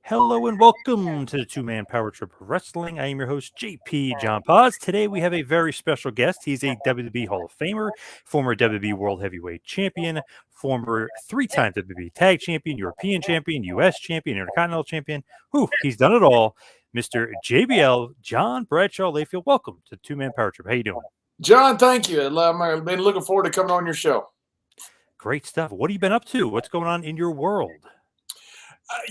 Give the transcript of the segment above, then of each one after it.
Hello and welcome to the two-man power trip of wrestling. I am your host, JP John Paz. Today we have a very special guest. He's a WWE Hall of Famer, former WWE World Heavyweight Champion, former three-time WWE Tag Champion, European Champion, US Champion, Intercontinental Champion. He's done it all. Mr. JBL, John Bradshaw Layfield. Welcome to the two-man power trip. How you doing? John, thank you. I've been looking forward to coming on your show. Great stuff. What have you been up to? What's going on in your world?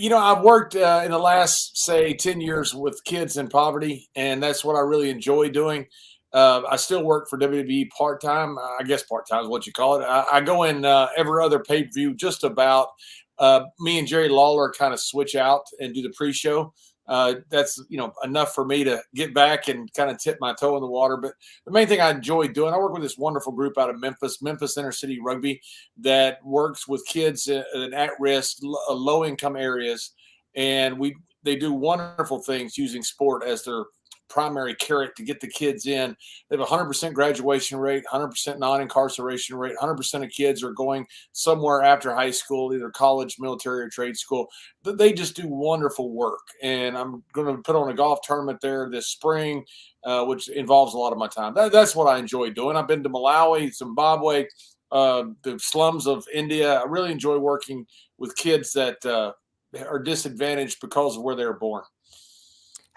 I've worked in the last, say, 10 years with kids in poverty, and that's what I really enjoy doing. I still work for WWE part-time. I guess part-time is what you call it. I go in every other pay-per-view just about. Me and Jerry Lawler kind of switch out and do the pre-show. That's enough for me to get back and kind of tip my toe in the water. But the main thing I enjoy doing, I work with this wonderful group out of Memphis Inner City Rugby, that works with kids in at-risk, low-income areas, and they do wonderful things using sport as their primary carrot to get the kids in. They have a 100% graduation rate, 100% non-incarceration rate. 100% of kids are going somewhere after high school, either college, military, or trade school. They just do wonderful work. And I'm going to put on a golf tournament there this spring, which involves a lot of my time. That's what I enjoy doing. I've been to Malawi, Zimbabwe, the slums of India. I really enjoy working with kids that are disadvantaged because of where they were born.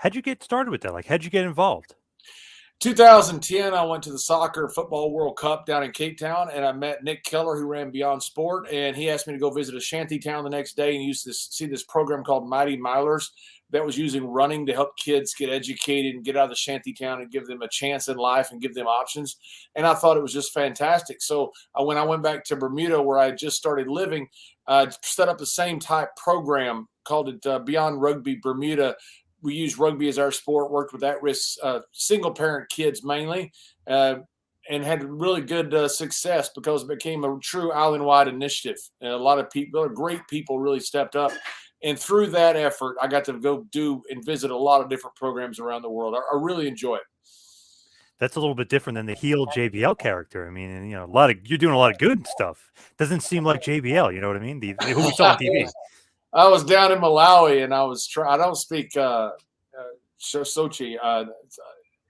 How'd you get started with that? How'd you get involved? 2010, I went to the Soccer Football World Cup down in Cape Town, and I met Nick Keller, who ran Beyond Sport, and he asked me to go visit a shanty town the next day and see this program called Mighty Milers that was using running to help kids get educated and get out of the shanty town and give them a chance in life and give them options. And I thought it was just fantastic. So when I went back to Bermuda, where I just started living, I set up the same type program, called it Beyond Rugby Bermuda. We used rugby as our sport, worked with at-risk single-parent kids mainly, and had really good success because it became a true island-wide initiative. And a lot of people, great people, really stepped up. And through that effort, I got to go do and visit a lot of different programs around the world. I really enjoy it. That's a little bit different than the heel JBL character. I mean, you're doing a lot of good stuff. Doesn't seem like JBL, you know what I mean? Who we saw on TV. I was down in Malawi, and I don't speak Sochi,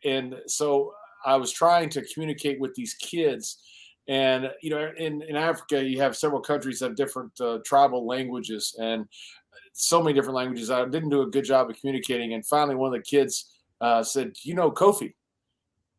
and so I was trying to communicate with these kids. And in Africa, you have several countries that have different tribal languages, and so many different languages. I didn't do a good job of communicating. And finally, one of the kids said, Kofi?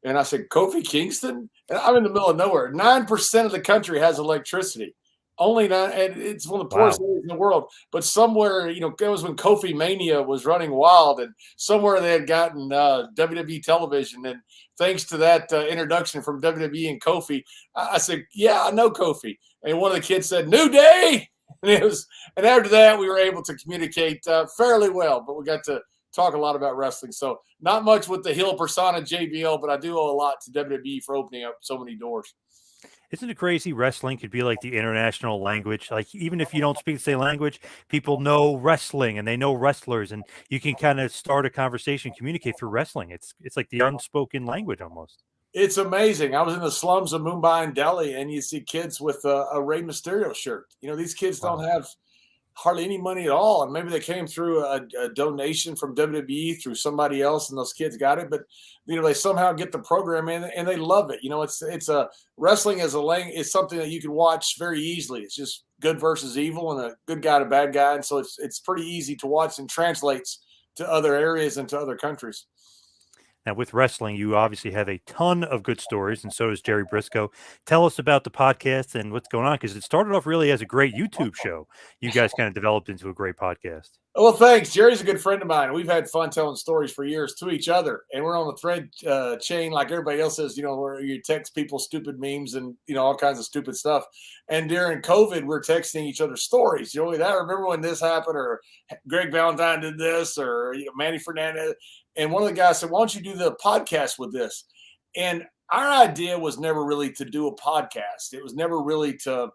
And I said, Kofi Kingston? And I'm in the middle of nowhere. 9% of the country has electricity. Only 9, and it's one of the poorest areas in the world. But somewhere, it was when Kofi Mania was running wild, and somewhere they had gotten WWE television. And thanks to that introduction from WWE and Kofi, I said, "Yeah, I know Kofi." And one of the kids said, "New Day," and after that, we were able to communicate fairly well. But we got to talk a lot about wrestling. So not much with the heel persona JBL, but I do owe a lot to WWE for opening up so many doors. Isn't it crazy? Wrestling could be like the international language. Even if you don't speak the same language, people know wrestling and they know wrestlers, and you can kind of start a conversation, communicate through wrestling. It's like the unspoken language almost. It's amazing. I was in the slums of Mumbai and Delhi, and you see kids with a Rey Mysterio shirt. These kids don't have hardly any money at all, and maybe they came through a donation from WWE through somebody else, and those kids got it. But they somehow get the program in, and they love it. It's a wrestling as a language is something that you can watch very easily. It's just good versus evil, and a good guy to bad guy, and so it's pretty easy to watch and translates to other areas and to other countries. Now, with wrestling, you obviously have a ton of good stories, and so does Jerry Briscoe. Tell us about the podcast and what's going on, because it started off really as a great YouTube show. You guys kind of developed into a great podcast. Well, thanks. Jerry's a good friend of mine. We've had fun telling stories for years to each other, and we're on the thread chain like everybody else is, where you text people stupid memes and, all kinds of stupid stuff. And during COVID, we're texting each other stories. I remember when this happened, or Greg Valentine did this, or Manny Fernandez. And one of the guys said, "Why don't you do the podcast with this?" And our idea was never really to do a podcast. It was never really to,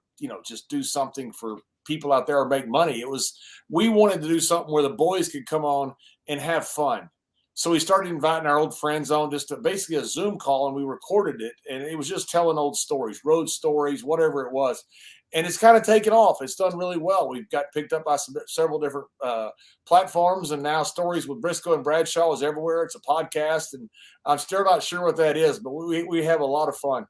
just do something for people out there or make money. We wanted to do something where the boys could come on and have fun. So we started inviting our old friends on, just to basically a Zoom call, and we recorded it. And it was just telling old stories, road stories, whatever it was. and it's kind of taken off. It's done really well. We've got picked up by several different platforms, and now Stories with Briscoe and Bradshaw is everywhere. It's a podcast, and I'm still not sure what that is, but we have a lot of fun.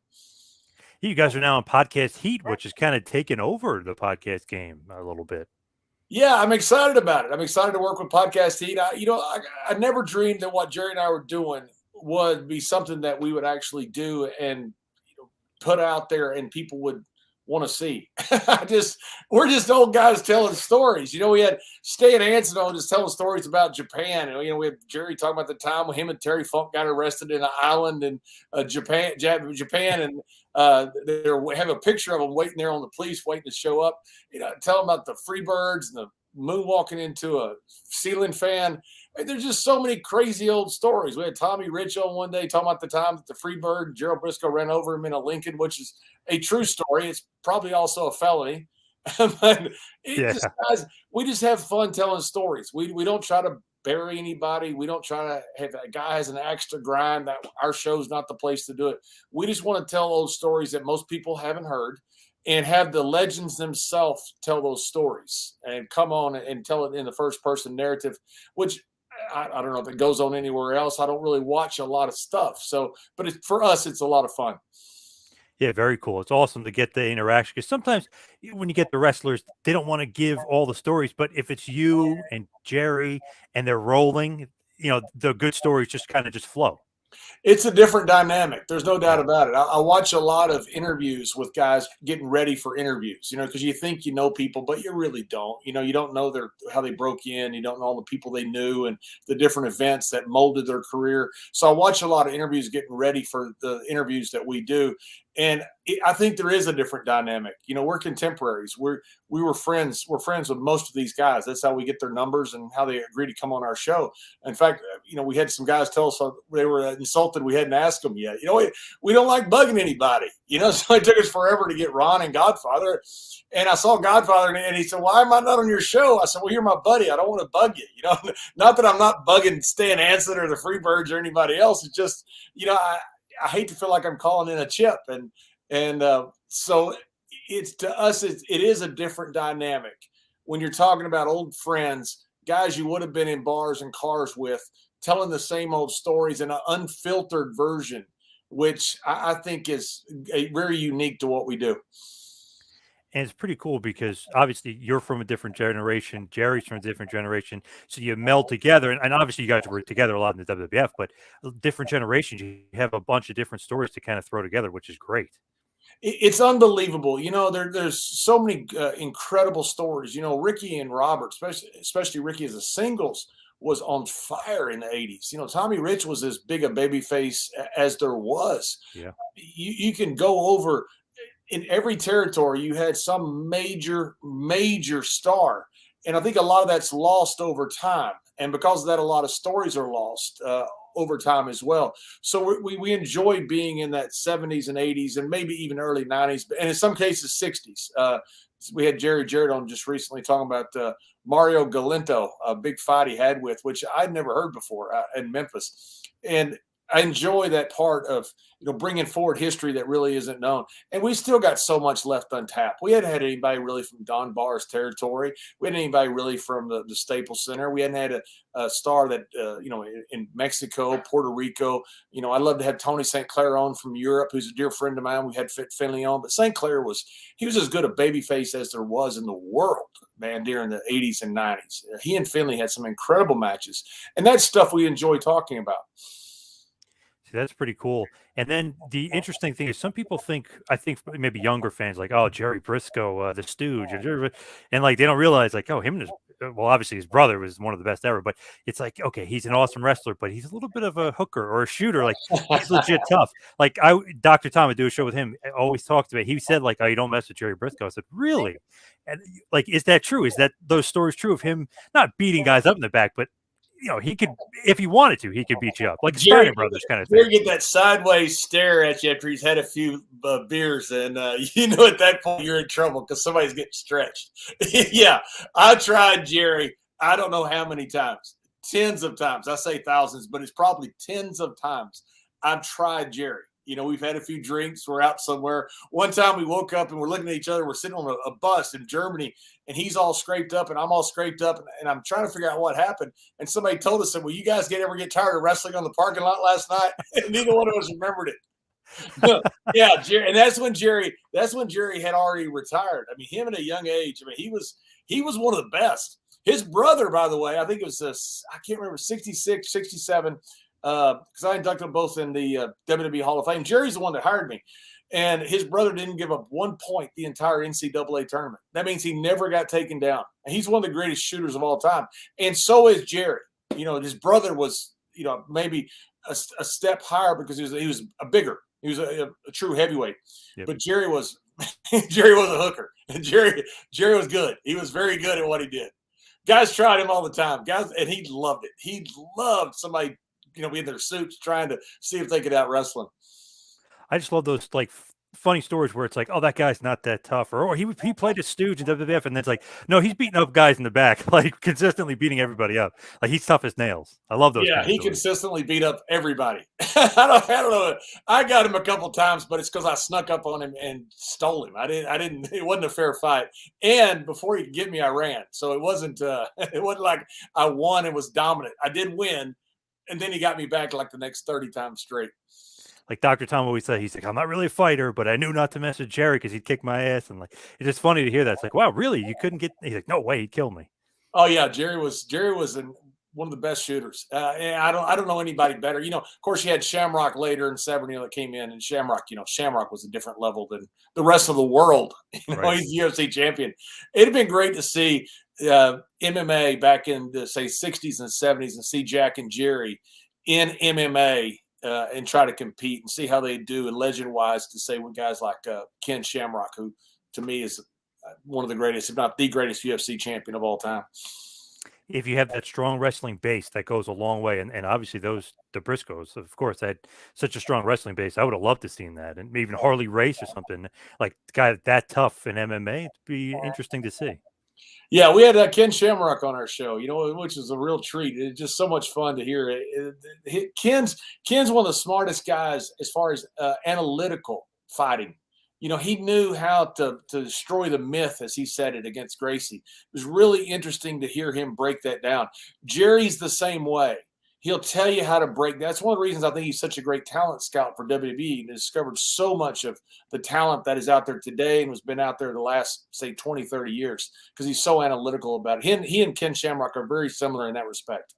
You guys are now on Podcast Heat, which is kind of taking over the podcast game a little bit. Yeah, I'm excited about it. I'm excited to work with Podcast Heat. I never dreamed that what Jerry and I were doing would be something that we would actually do and put out there and people would want to see. We're just old guys telling stories. We had Stan Hansen on just telling stories about Japan. We had Jerry talking about the time when him and Terry Funk got arrested in an island in Japan, and they have a picture of them waiting there on the police, waiting to show up. Tell them about the Freebirds and the moonwalking into a ceiling fan. There's just so many crazy old stories. We had Tommy Rich on one day talking about the time that the Freebird, Gerald Briscoe, ran over him in a Lincoln, which is a true story. It's probably also a felony. But guys, we just have fun telling stories. We don't try to bury anybody. We don't try to have a guy has an axe to grind. That our show's not the place to do it. We just want to tell those stories that most people haven't heard, and have the legends themselves tell those stories and come on and tell it in the first person narrative, which I don't know if it goes on anywhere else. I don't really watch a lot of stuff. But for us, it's a lot of fun. Yeah, very cool. It's awesome to get the interaction, because sometimes when you get the wrestlers, they don't want to give all the stories. But if it's you and Jerry and they're rolling, the good stories just kind of just flow. It's a different dynamic. There's no doubt about it. I watch a lot of interviews with guys getting ready for interviews, because you think you know people, but you really don't. You don't know how they broke in. You don't know all the people they knew and the different events that molded their career. So I watch a lot of interviews getting ready for the interviews that we do. And I think there is a different dynamic. We're contemporaries. We were friends. We're friends with most of these guys. That's how we get their numbers and how they agree to come on our show. In fact, we had some guys tell us they were insulted we hadn't asked them yet. We don't like bugging anybody. So it took us forever to get Ron and Godfather. And I saw Godfather, and he said, "Why am I not on your show?" I said, "Well, you're my buddy. I don't want to bug you. Not that I'm not bugging Stan Hansen or the Freebirds or anybody else. It's just, I hate to feel like I'm calling in a chip." And so it's to us, it is a different dynamic when you're talking about old friends, guys you would have been in bars and cars with, telling the same old stories in an unfiltered version, which I think is very unique to what we do. And it's pretty cool because obviously you're from a different generation. Jerry's from a different generation. So you meld together. And obviously you guys were together a lot in the WWF, but different generations, you have a bunch of different stories to kind of throw together, which is great. It's unbelievable. There's so many incredible stories. Ricky and Robert, especially Ricky as a singles, was on fire in the 80s. Tommy Rich was as big a babyface as there was. Yeah. You can go over in every territory. You had some major star. And I think a lot of that's lost over time. And because of that, a lot of stories are lost over time as well. So we enjoy being in that 70s and 80s and maybe even early 90s, and in some cases 60s. We had Jerry Jarrett on just recently talking about Mario Galinto, a big fight he had with, which I'd never heard before in Memphis. And I enjoy that part of bringing forward history that really isn't known. And we still got so much left untapped. We hadn't had anybody really from Don Barr's territory. We hadn't anybody really from the Staples Center. We hadn't had a star that in Mexico, Puerto Rico. I'd love to have Tony St. Clair on from Europe, who's a dear friend of mine. We had Finley on, but St. Clair was as good a babyface as there was in the world, man, during the 80s and 90s. He and Finley had some incredible matches, and that's stuff we enjoy talking about. That's pretty cool. And then the interesting thing is some people I think maybe younger fans like, oh, Jerry Briscoe, the Stooge, and like they don't realize like, oh, well, obviously his brother was one of the best ever, but it's like, okay, he's an awesome wrestler, but he's a little bit of a hooker or a shooter. Like he's legit tough. Like Dr. Tom would do a show with him. I always talked about. He said like, oh, you don't mess with Jerry Briscoe. I said, really? And like, is that true? Is that those stories true of him not beating guys up in the back, but he could, if he wanted to, he could beat you up, like Steiner Brothers kind of thing. You get that sideways stare at you after he's had a few beers, and at that point you're in trouble because somebody's getting stretched. Yeah, I tried Jerry. I don't know how many times, tens of times. I say thousands, but it's probably tens of times I've tried Jerry. We've had a few drinks. We're out somewhere. One time we woke up and we're looking at each other. We're sitting on a bus in Germany, and he's all scraped up and I'm all scraped up, and I'm trying to figure out what happened. And somebody told us, "Well, you guys ever get tired of wrestling on the parking lot last night?" And neither one of us remembered it. Yeah, Jerry, and that's when Jerry had already retired. I mean, him at a young age. I mean, he was one of the best. His brother, by the way, I think it was I can't remember, 66, 67, because I inducted them both in the WWE Hall of Fame. Jerry's the one that hired me, and his brother didn't give up 1 point the entire NCAA tournament. That means he never got taken down. And he's one of the greatest shooters of all time, and so is Jerry. His brother was maybe a step higher because he was a bigger. He was a true heavyweight, but Jerry was a hooker. And Jerry was good. He was very good at what he did. Guys tried him all the time, and he loved it. He loved somebody, be in their suits trying to see if they could out wrestle him. I just love those funny stories where it's like, oh, that guy's not that tough, or he played a stooge in WWF, and then it's like, no, he's beating up guys in the back, consistently beating everybody up. Like, he's tough as nails. I love those. Yeah, he consistently beat up everybody. I don't know. I got him a couple times, but it's because I snuck up on him and stole him. I didn't. It wasn't a fair fight. And before he could get me, I ran. So it wasn't. It wasn't like I won and was dominant. I did win, and then he got me back like the next 30 times straight. Like Dr. Tom always said, he's like, I'm not really a fighter, but I knew not to mess with Jerry because he'd kick my ass. And it's just funny to hear that. It's like, wow, really? You couldn't get? He's like, no way, he'd kill me. Oh yeah, Jerry was one of the best shooters. And I don't know anybody better. Of course, you had Shamrock later in Severn that came in, and Shamrock was a different level than the rest of the world. Right. He's the UFC champion. It'd have been great to see MMA back in the 60s and 70s and see Jack and Jerry in MMA. And try to compete and see how they do. And legend-wise, to say with guys like Ken Shamrock, who to me is one of the greatest, if not the greatest UFC champion of all time. If you have that strong wrestling base, that goes a long way. And obviously the Briscoes, of course, had such a strong wrestling base. I would have loved to seen that. And even Harley Race or something, like the guy that tough in MMA, it'd be interesting to see. Yeah, we had Ken Shamrock on our show, which is a real treat. It's just so much fun to hear it. Ken's one of the smartest guys as far as analytical fighting. He knew how to destroy the myth, as he said it, against Gracie. It was really interesting to hear him break that down. Jerry's the same way. He'll tell you how to break. That's one of the reasons I think he's such a great talent scout for WWE. He discovered so much of the talent that is out there today and has been out there the last, say, 20, 30 years because he's so analytical about it. He and Ken Shamrock are very similar in that respect.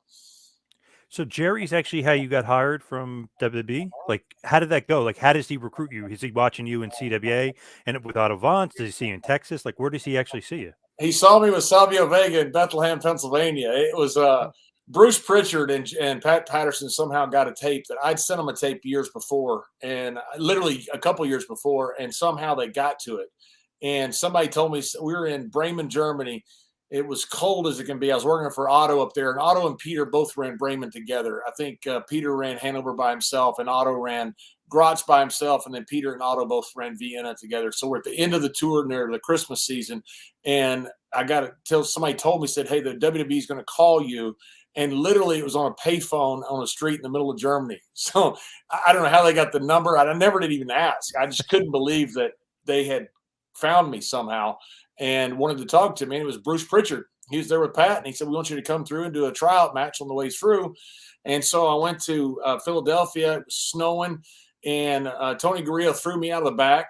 So Jerry's actually how you got hired from WWE? Like, how did that go? Like, how does he recruit you? Is he watching you in CWA and with Otto Vance? Does he see you in Texas? Like, where does he actually see you? He saw me with Savio Vega in Bethlehem, Pennsylvania. It was Bruce Pritchard and Pat Patterson somehow got a tape that I'd sent them a tape years before, and literally a couple years before, and somehow they got to it. And somebody told me, we were in Bremen, Germany. It was cold as it can be. I was working for Otto up there, and Otto and Peter both ran Bremen together. I think Peter ran Hanover by himself, and Otto ran Graz by himself, and then Peter and Otto both ran Vienna together. So we're at the end of the tour near the Christmas season, and I got to tell somebody told me, said, hey, the WWE is going to call you. And literally, it was on a payphone on a street in the middle of Germany. So I don't know how they got the number. I never did even ask. I just couldn't believe that they had found me somehow and wanted to talk to me. And it was Bruce Pritchard. He was there with Pat, and he said, we want you to come through and do a tryout match on the way through. And so I went to Philadelphia. It was snowing, and Tony Gurria threw me out of the back.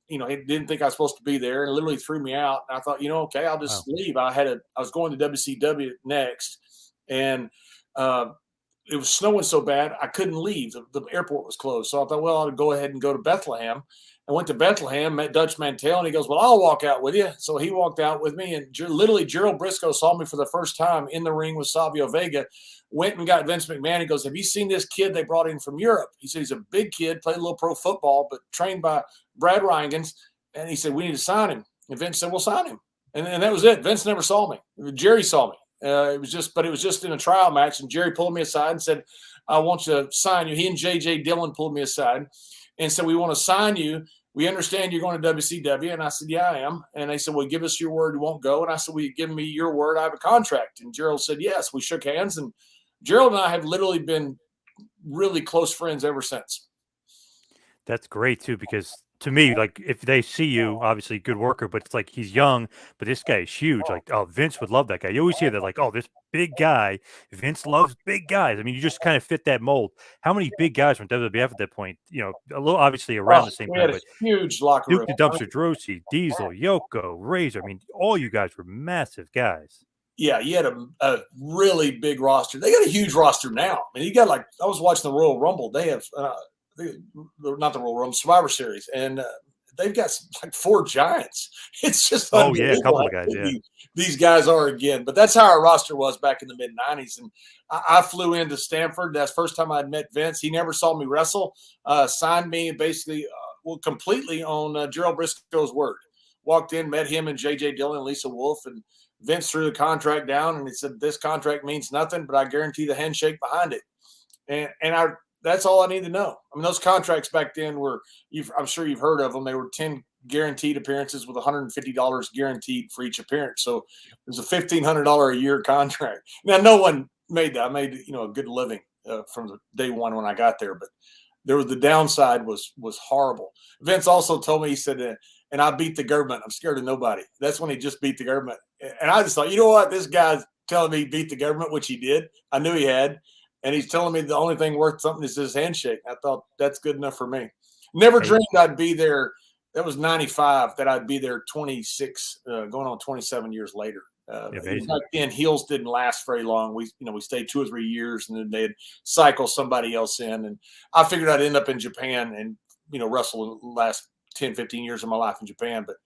He didn't think I was supposed to be there and literally threw me out. And I thought, okay, I'll just leave. I was going to WCW next. And it was snowing so bad I couldn't leave. The airport was closed. So I thought, well, I'll go ahead and go to Bethlehem. I went to Bethlehem, met Dutch Mantell, and he goes, well, I'll walk out with you. So he walked out with me, and literally Gerald Briscoe saw me for the first time in the ring with Savio Vega, went and got Vince McMahon. He goes, have you seen this kid they brought in from Europe? He said he's a big kid, played a little pro football, but trained by Brad Reingens. And he said, we need to sign him. And Vince said, we'll sign him. And that was it. Vince never saw me. Jerry saw me. It was just in a trial match, and Jerry pulled me aside and said, I want you to sign you. He and J.J. Dillon pulled me aside and said, we want to sign you. We understand you're going to WCW. And I said, yeah, I am. And they said, well, give us your word you won't go. And I said, well, you give me your word I have a contract. And Gerald said, yes. We shook hands, and Gerald and I have literally been really close friends ever since. That's great too, because to me, like if they see you, obviously good worker, but it's like he's young, but this guy is huge. Like, oh, Vince would love that guy. You always hear that, like, oh, this big guy, Vince loves big guys. I mean, you just kind of fit that mold. How many big guys from WWF at that point? You know, a little obviously around Oh, the same we time, had a but huge locker Duke room. the Dumpster Droese, Diesel, Yoko, Razor. I mean, all you guys were massive guys. Yeah, you had a really big roster. They got a huge roster now. I mean, you got like I was watching the Royal Rumble. They have not the Royal Rumble Survivor Series, and they've got like four giants. It's just Oh yeah, a unbelievable couple how of guys. big Yeah, these guys are again. But that's how our roster was back in the mid '90s. And I flew into Stanford. That's the first time I'd met Vince. He never saw me wrestle. Signed me basically, well, completely on Gerald Briscoe's word. Walked in, met him and J.J. Dillon, Lisa Wolf, and Vince threw the contract down, and he said, "This contract means nothing, but I guarantee the handshake behind it." And I that's all I need to know. I mean, those contracts back then were, I'm sure you've heard of them. They were 10 guaranteed appearances with $150 guaranteed for each appearance. So it was a $1,500 a year contract. Now, no one made that. I made a good living from the day one when I got there, but there was the downside was horrible. Vince also told me, he said, and I beat the government. I'm scared of nobody. That's when he just beat the government. And I just thought, you know what? This guy's telling me he beat the government, which he did. I knew he had. And he's telling me the only thing worth something is his handshake. I thought that's good enough for me. Never hey, dreamed I'd be there. That was 95, that I'd be there 26, going on 27 years later. amazing. Back then, heels didn't last very long. We stayed 2 or 3 years, and then they'd cycle somebody else in. And I figured I'd end up in Japan and wrestle the last 10, 15 years of my life in Japan. But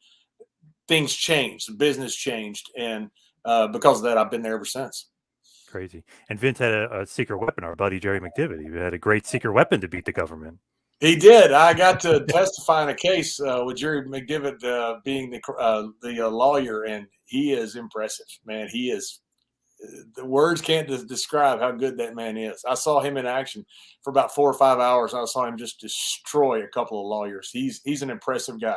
things changed, the business changed, and because of that, I've been there ever since. Crazy. And Vince had a secret weapon. Our buddy Jerry McDivitt. He had a great secret weapon to beat the government. He did. I got to testify in a case with Jerry McDivitt being the lawyer, and he is impressive, man. He is. The words can't describe how good that man is. I saw him in action for about 4 or 5 hours. I saw him just destroy a couple of lawyers. He's an impressive guy.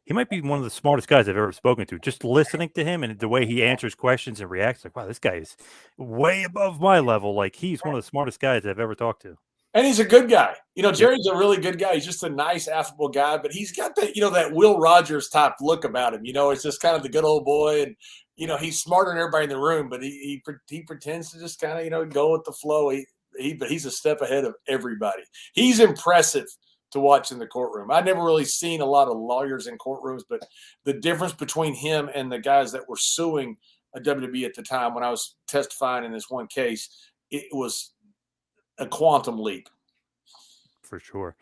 He might be one of the smartest guys I've ever spoken to. Just listening to him and the way he answers questions and reacts, like, wow, this guy is way above my level. Like, he's one of the smartest guys I've ever talked to. And he's a good guy. Yep. Jerry's a really good guy. He's just a nice, affable guy, but he's got that, that Will Rogers type look about him. It's just kind of the good old boy. And, he's smarter than everybody in the room, but he pretends to just kind of, go with the flow. But he's a step ahead of everybody. He's impressive to watch in the courtroom. I've never really seen a lot of lawyers in courtrooms, but the difference between him and the guys that were suing a WWE at the time when I was testifying in this one case, it was a quantum leap. For sure.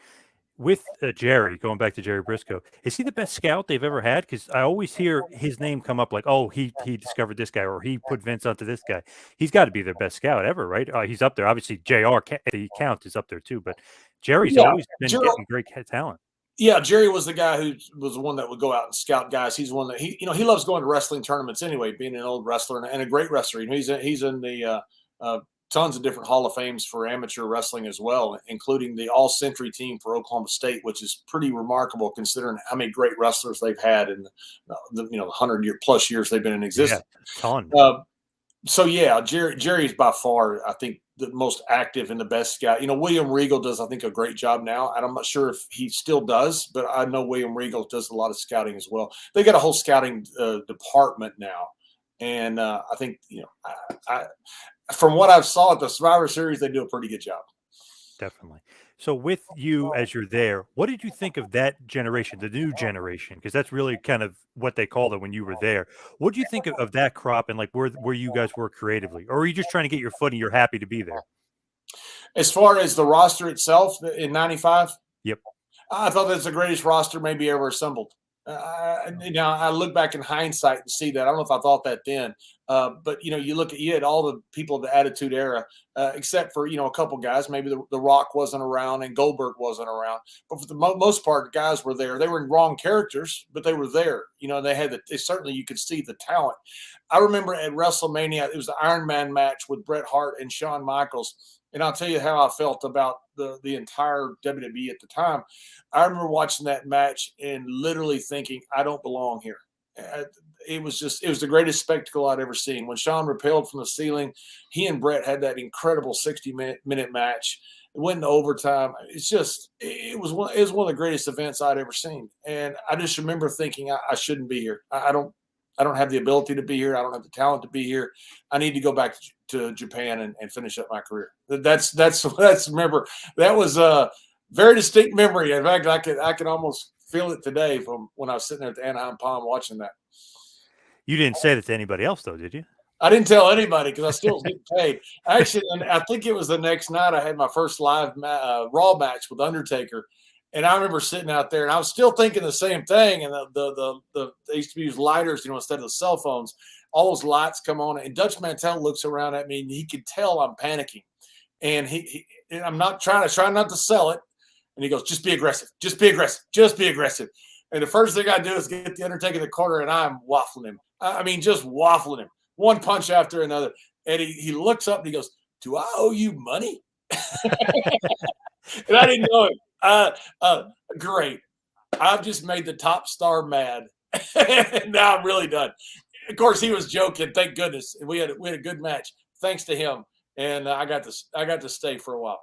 With Jerry, going back to Jerry Briscoe, is he the best scout they've ever had? Because I always hear his name come up like, oh, he discovered this guy or he put Vince onto this guy. He's got to be their best scout ever, right? He's up there. Obviously, JR, the count is up there too, but Jerry's Yeah, always been getting great talent. yeah, Jerry was the guy who was the one that would go out and scout guys. He's the one that he loves going to wrestling tournaments anyway, being an old wrestler and a great wrestler. He's in the tons of different Hall of Fames for amateur wrestling as well, including the All Century team for Oklahoma State, which is pretty remarkable considering how many great wrestlers they've had in the 100+ years they've been in existence. Yeah, ton. So yeah, Jerry is by far, I think, the most active and the best scout. William Regal does, I think, a great job now, and I'm not sure if he still does, but I know William Regal does a lot of scouting as well. They got a whole scouting department now, and I think I from what I've saw at the Survivor Series, they do a pretty good job. Definitely. So with you as you're there, what did you think of that generation, the new generation? Because that's really kind of what they called it when you were there. What do you think of that crop and like where you guys were creatively? Or are you just trying to get your footing? You're happy to be there? As far as the roster itself in '95, Yep. I thought that's the greatest roster maybe ever assembled. I look back in hindsight and see that. I don't know if I thought that then, but you had all the people of the Attitude Era, except for a couple guys. Maybe the Rock wasn't around and Goldberg wasn't around, but for the most part, guys were there. They were in wrong characters, but they were there. They had certainly you could see the talent. I remember at WrestleMania, it was the Iron Man match with Bret Hart and Shawn Michaels. And I'll tell you how I felt about the entire WWE at the time. I remember watching that match and literally thinking, I don't belong here. It was the greatest spectacle I'd ever seen. When Shawn rappelled from the ceiling, he and Bret had that incredible 60-minute match. went into overtime. It was one of the greatest events I'd ever seen, and I just remember thinking I shouldn't be here. I don't have the ability to be here. I don't have the talent to be here. I need to go back to Japan and finish up my career. That's remember that was a very distinct memory. In fact, I can almost feel it today from when I was sitting there at the Anaheim Palm watching that. You didn't say that to anybody else, though, did you? I didn't tell anybody because I still was getting paid. Actually, and I think it was the next night I had my first live Raw match with Undertaker, and I remember sitting out there and I was still thinking the same thing. And they used to use lighters, instead of the cell phones. All those lights come on, and Dutch Mantel looks around at me and he could tell I'm panicking, and and I'm not trying not to sell it, and he goes, "Just be aggressive, just be aggressive, just be aggressive." And the first thing I do is get the Undertaker in the corner, and I'm waffling him. I mean, just waffling him. One punch after another. And he looks up and he goes, "Do I owe you money?" And I didn't know it. Great. I've just made the top star mad. And now I'm really done. Of course, he was joking. Thank goodness. We had a good match thanks to him. And I got to stay for a while.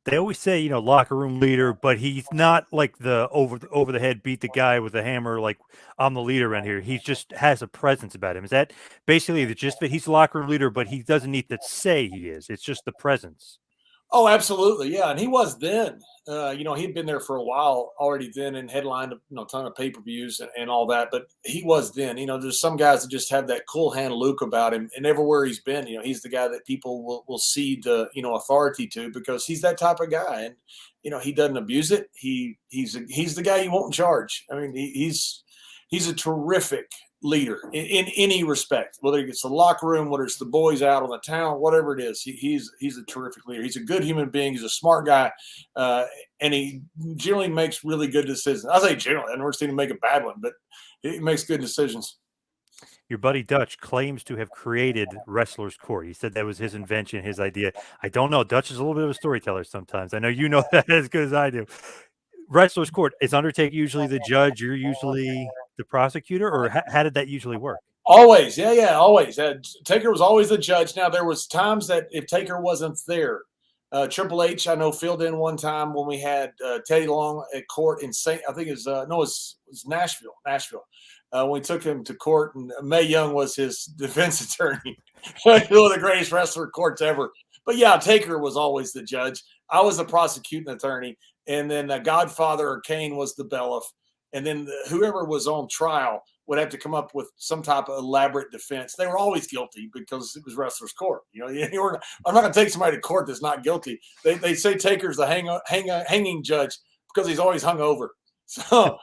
They always say, locker room leader, but he's not like the over the head beat the guy with a hammer. Like, I'm the leader around here. He just has a presence about him. Is that basically the gist of it? He's the locker room leader, but he doesn't need to say he is. It's just the presence. Oh, absolutely, yeah, and he was then. He'd been there for a while already then, and headlined a ton of pay-per-views and all that. But he was then. There's some guys that just have that cool hand look about him, and everywhere he's been, he's the guy that people will cede authority to because he's that type of guy, and he doesn't abuse it. He's the guy you want in charge. I mean, he's a terrific leader in any respect, whether it's the locker room, whether it's the boys out on the town, whatever it is. He's a terrific leader. He's a good human being. He's a smart guy, and he generally makes really good decisions. I say generally. I've never seen him make a bad one, but he makes good decisions. Your buddy Dutch claims to have created Wrestler's Court. He said that was his invention, his idea. I don't know. Dutch is a little bit of a storyteller sometimes. I know you know that as good as I do. Wrestler's Court, is Undertaker usually the judge? You're usually the prosecutor, or how did that usually work? Always, yeah, always. Taker was always the judge. Now there was times that if Taker wasn't there, Triple H I know filled in one time when we had Teddy Long at court in it was Nashville. When we took him to court, and Mae Young was his defense attorney. One of the greatest wrestler courts ever. But yeah, Taker was always the judge. I was the prosecuting attorney, and then Godfather or Kane was the bailiff. And then whoever was on trial would have to come up with some type of elaborate defense. They were always guilty because it was Wrestler's Court. I'm not going to take somebody to court that's not guilty. They say Taker's the hanging judge because he's always hung over. So,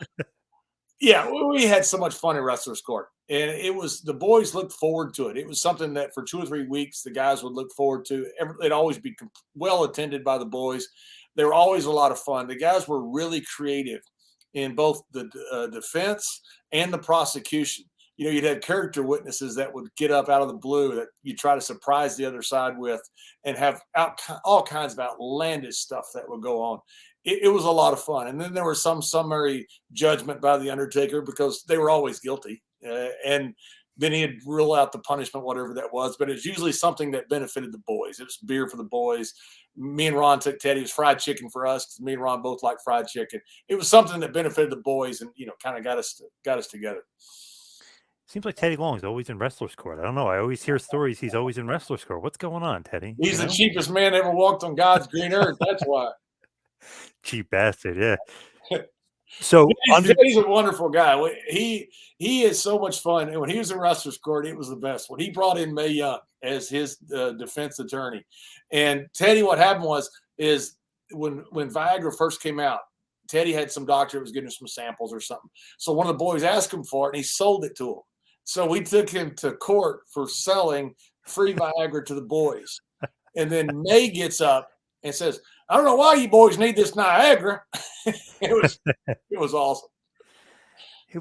yeah, we had so much fun at Wrestler's Court. And the boys looked forward to it. It was something that for 2 or 3 weeks, the guys would look forward to. It'd always be well attended by the boys. They were always a lot of fun. The guys were really creative in both the defense and the prosecution. You'd have character witnesses that would get up out of the blue that you try to surprise the other side with, and have all kinds of outlandish stuff that would go on. It was a lot of fun. And then there was some summary judgment by the Undertaker because they were always guilty. And then he'd rule out the punishment, whatever that was. But it's usually something that benefited the boys. It was beer for the boys. Me and Ron took Teddy. It was fried chicken for us because me and Ron both like fried chicken. It was something that benefited the boys and, kind of got us together. Seems like Teddy Long's always in Wrestler's Court. I don't know. I always hear stories he's always in Wrestler's Court. What's going on, Teddy? He's the cheapest man ever walked on God's green earth. That's why. Cheap bastard, yeah. So Teddy's a wonderful guy. He is so much fun. And when he was in Wrestler's Court, it was the best. When he brought in Mae Young as his defense attorney, and Teddy, what happened is when Viagra first came out, Teddy had some doctor that was getting some samples or something. So one of the boys asked him for it, and he sold it to him. So we took him to court for selling free Viagra to the boys. And then Mae gets up and says, "I don't know why you boys need this Niagara." It was awesome.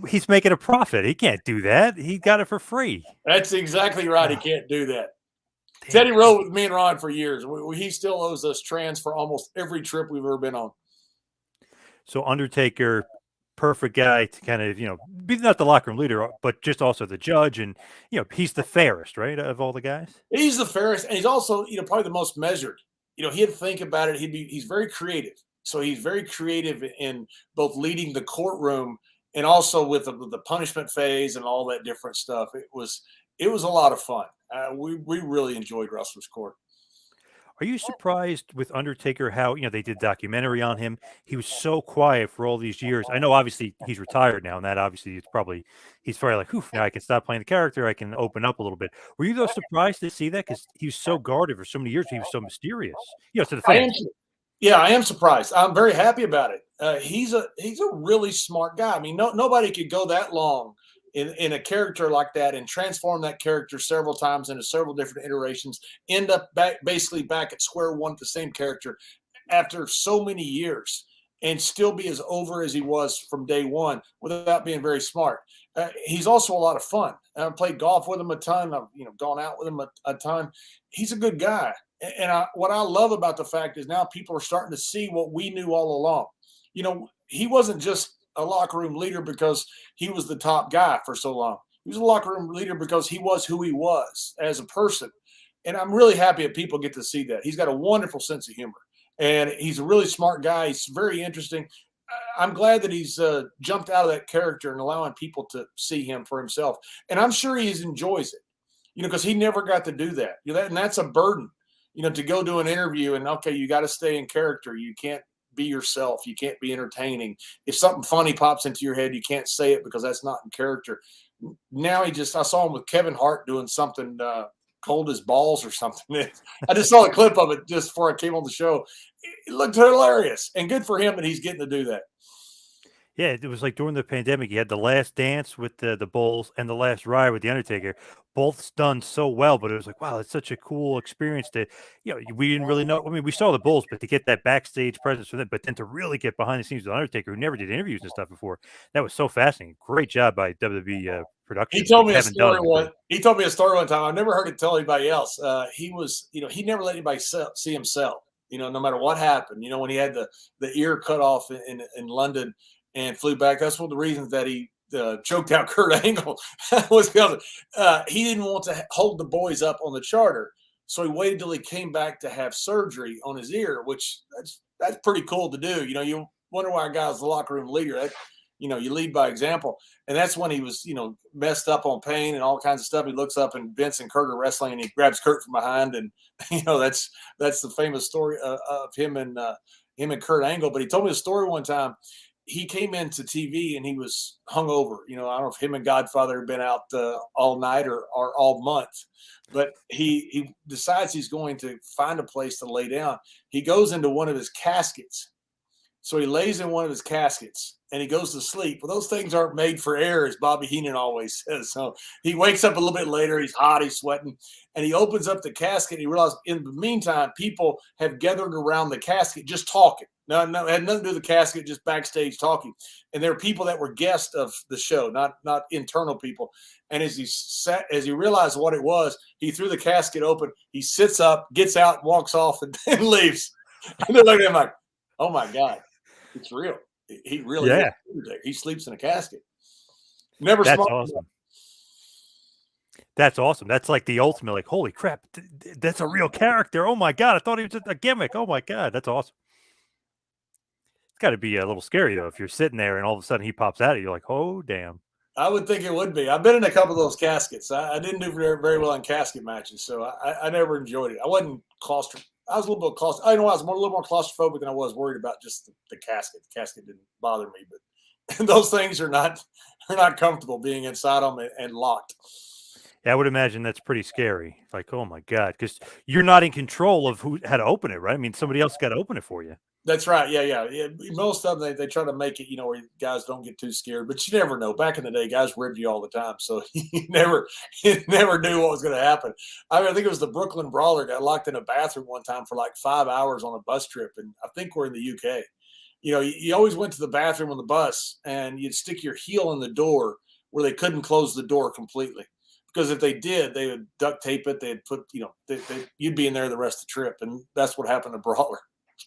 He's making a profit. He can't do that. He got it for free. That's exactly right. He can't do that. Damn. Teddy rode with me and Ron for years. He still owes us trans for almost every trip we've ever been on. So Undertaker, perfect guy to kind of, be not the locker room leader, but just also the judge. And, he's the fairest, right, of all the guys? He's the fairest. And he's also, probably the most measured. he'd think about it. He's very creative. So he's very creative in both leading the courtroom and also with the punishment phase and all that different stuff. It was a lot of fun. We really enjoyed Wrestler's Court. Are you surprised with Undertaker how, they did documentary on him? He was so quiet for all these years. I know obviously he's retired now, and that obviously he's probably like, "Oof, now I can stop playing the character. I can open up a little bit." Were you though surprised to see that because he was so guarded for so many years? He was so mysterious, to the I am, fans. yeah, I am surprised. I'm very happy about it. He's a really smart guy. I mean, nobody could go that long in a character like that and transform that character several times into several different iterations, end up basically back at square one with the same character after so many years and still be as over as he was from day one without being very smart. He's also a lot of fun. I've played golf with him a ton. I've gone out with him a ton. He's a good guy. And what I love about the fact is now people are starting to see what we knew all along. He wasn't just a locker room leader because he was the top guy for so long. He was a locker room leader because he was who he was as a person. And I'm really happy that people get to see that. He's got a wonderful sense of humor, and he's a really smart guy. He's very interesting. I'm glad that he's jumped out of that character and allowing people to see him for himself. And I'm sure he enjoys it, because he never got to do that. And that's a burden, to go do an interview and, okay, you got to stay in character. You can't be yourself. You can't be entertaining. If something funny pops into your head, you can't say it because that's not in character. Now I saw him with Kevin Hart doing something cold as balls or something. I just saw a clip of it just before I came on the show. It looked hilarious, and good for him that he's getting to do that. Yeah, it was like during the pandemic, you had the Last Dance with the Bulls and the Last Ride with the Undertaker, both done so well. But it was like, wow, it's such a cool experience to, we didn't really know. I mean, we saw the Bulls, but to get that backstage presence with it, but then to really get behind the scenes with Undertaker, who never did interviews and stuff before, that was so fascinating. Great job by WWE production. He told me a story one time. I've never heard it tell anybody else. He was, he never let anybody see him sell. No matter what happened. When he had the ear cut off in London and flew back. That's one of the reasons that he choked out Kurt Angle was because he didn't want to hold the boys up on the charter. So he waited till he came back to have surgery on his ear, which that's pretty cool to do. You wonder why a guy's the locker room leader. You lead by example. And that's when he was, messed up on pain and all kinds of stuff. He looks up and Vince and Kurt are wrestling and he grabs Kurt from behind. And, that's the famous story of him and Kurt Angle. But he told me a story one time. He came into TV and he was hungover. I don't know if him and Godfather had been out all night or all month, but he decides he's going to find a place to lay down. He goes into one of his caskets. So he lays in one of his caskets and he goes to sleep. Well, those things aren't made for air, as Bobby Heenan always says. So he wakes up a little bit later. He's hot, he's sweating, and he opens up the casket. And he realizes in the meantime, people have gathered around the casket just talking. No, it had nothing to do with the casket, just backstage talking. And there are people that were guests of the show, not internal people. And as he realized what it was, he threw the casket open. He sits up, gets out, walks off, and leaves. And they're looking at him like, "Oh my God, it's real. He really is. He sleeps in a casket." Never. That's awesome. That's awesome. That's like the ultimate. Like, holy crap, that's a real character. Oh my God, I thought he was just a gimmick. Oh my God, that's awesome. It's got to be a little scary though if you're sitting there and all of a sudden he pops out at you. You're like, oh damn. I would think it would be. I've been in a couple of those caskets. I didn't do very well in casket matches, so I never enjoyed it. I wasn't claustrophobic. I was a little bit claustrophobic. I know I was a little more claustrophobic than I was worried about just the casket. The casket didn't bother me, but those things are not comfortable being inside them and locked. Yeah, I would imagine that's pretty scary. Like, oh my God, because you're not in control of how to open it, right? I mean, somebody else got to open it for you. That's right. Yeah. Most of them, they try to make it, where guys don't get too scared. But you never know. Back in the day, guys ribbed you all the time, so you never knew what was going to happen. I think it was the Brooklyn Brawler got locked in a bathroom one time for like 5 hours on a bus trip, and I think we're in the UK. You always went to the bathroom on the bus, and you'd stick your heel in the door where they couldn't close the door completely. Because if they did, they would duct tape it. They'd put, you'd be in there the rest of the trip, and that's what happened to Brawler.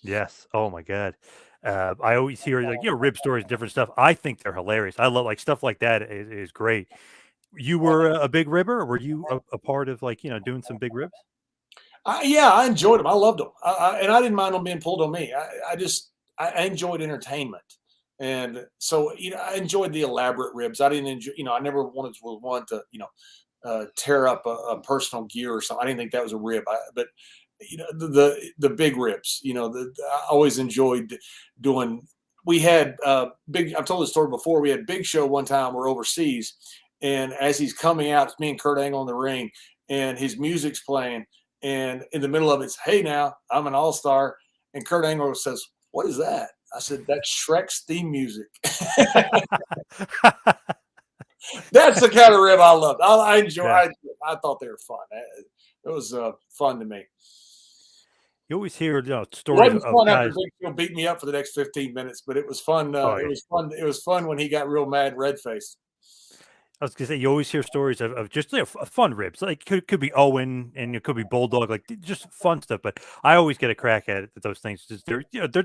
Yes. Oh my God. I always hear rib stories and different stuff. I think they're hilarious. I love stuff like that is great. You were a big ribber, or were you a part of doing some big ribs? Yeah, I enjoyed them. I loved them, and I didn't mind them being pulled on me. I enjoyed entertainment, and so I enjoyed the elaborate ribs. I didn't enjoy, I never wanted to want to, tear up a personal gear or something. I didn't think that was a rib. But the big ribs. I always enjoyed doing. We had big. I've told this story before. We had Big Show one time. We're overseas, and as he's coming out, it's me and Kurt Angle in the ring, and his music's playing, and in the middle of it's, "Hey, now I'm an all-star," and Kurt Angle says, "What is that?" I said, "That's Shrek's theme music." That's the kind of rib I loved. I enjoy. Yeah. I thought they were fun. It was fun to me. You always hear It stories wasn't of fun after guys. Big Show beat me up for the next 15 minutes, but it was fun. Oh, It yeah. was fun. It was fun when he got real mad, red faced. I was gonna say you always hear stories of just fun ribs. Like could be Owen and it could be Bulldog, like just fun stuff. But I always get a crack at it. Those things, just they're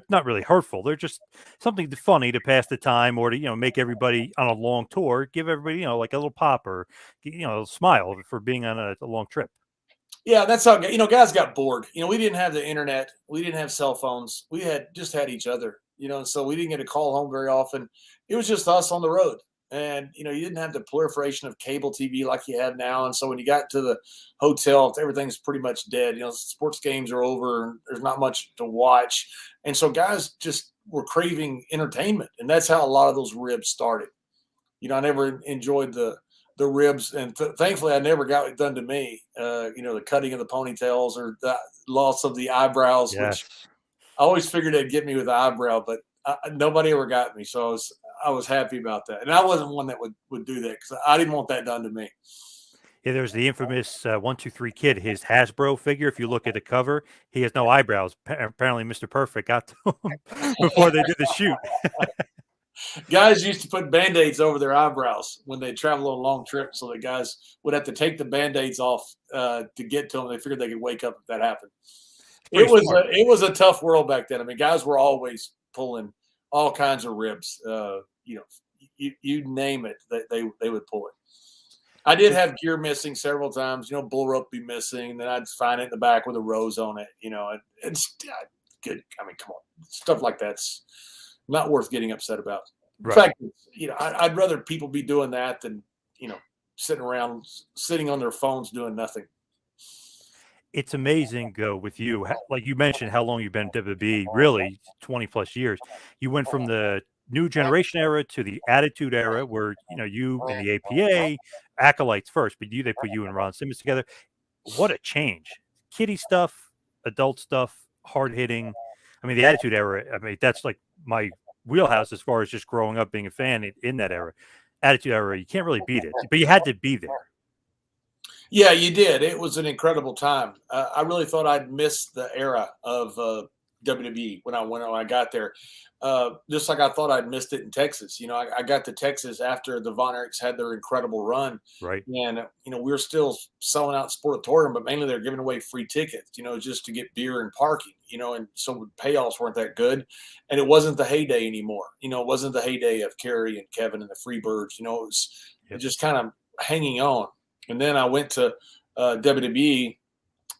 not really hurtful. They're just something funny to pass the time or to make everybody on a long tour, give everybody like a little pop or a smile for being on a long trip. Yeah, that's how guys got bored. We didn't have the internet, we didn't have cell phones, we had each other. And so we didn't get a call home very often. It was just us on the road, and you didn't have the proliferation of cable TV like you have now. And so when you got to the hotel, everything's pretty much dead. Sports games are over, and there's not much to watch, and so guys just were craving entertainment, and that's how a lot of those ribs started. I never enjoyed the ribs, and thankfully I never got it done to me. The cutting of the ponytails or the loss of the eyebrows, Yes. which I always figured they'd get me with the eyebrow, but nobody ever got me. So I was happy about that, and I wasn't one that would do that because I didn't want that done to me. Yeah, there's the infamous 1-2-3 Kid, his Hasbro figure. If you look at the cover, he has no eyebrows. Apparently, Mr. Perfect got to him before they did the shoot. Guys used to put Band-Aids over their eyebrows when they travel on long trips, so the guys would have to take the Band-Aids off to get to them. They figured they could wake up if that happened. It was a tough world back then. I mean, guys were always pulling all kinds of ribs. You name it, they would pull it. I did have gear missing several times. Bull rope be missing, and then I'd find it in the back with a rose on it. It's good. I mean, come on, stuff like that's not worth getting upset about. In Right. fact, I'd rather people be doing that than sitting on their phones doing nothing. It's amazing, with you, like you mentioned, how long you've been in WWE, really 20 plus years. You went from the new generation era to the attitude era where, you and the APA, acolytes first, but they put you and Ron Simmons together. What a change. Kiddie stuff, adult stuff, hard hitting. I mean, the attitude era, I mean, that's like my wheelhouse as far as just growing up being a fan in that era. Attitude era, you can't really beat it, but you had to be there. Yeah, you did. It was an incredible time. I really thought I'd missed the era of WWE when I got there. Just like I thought I'd missed it in Texas. I got to Texas after the Von Erichs had their incredible run, right? And we were still selling out Sportatorium, but mainly they're giving away free tickets, just to get beer and parking, and so payoffs weren't that good, and it wasn't the heyday anymore. It wasn't the heyday of Kerry and Kevin and the Freebirds. It was just kind of hanging on. And then I went to WWE,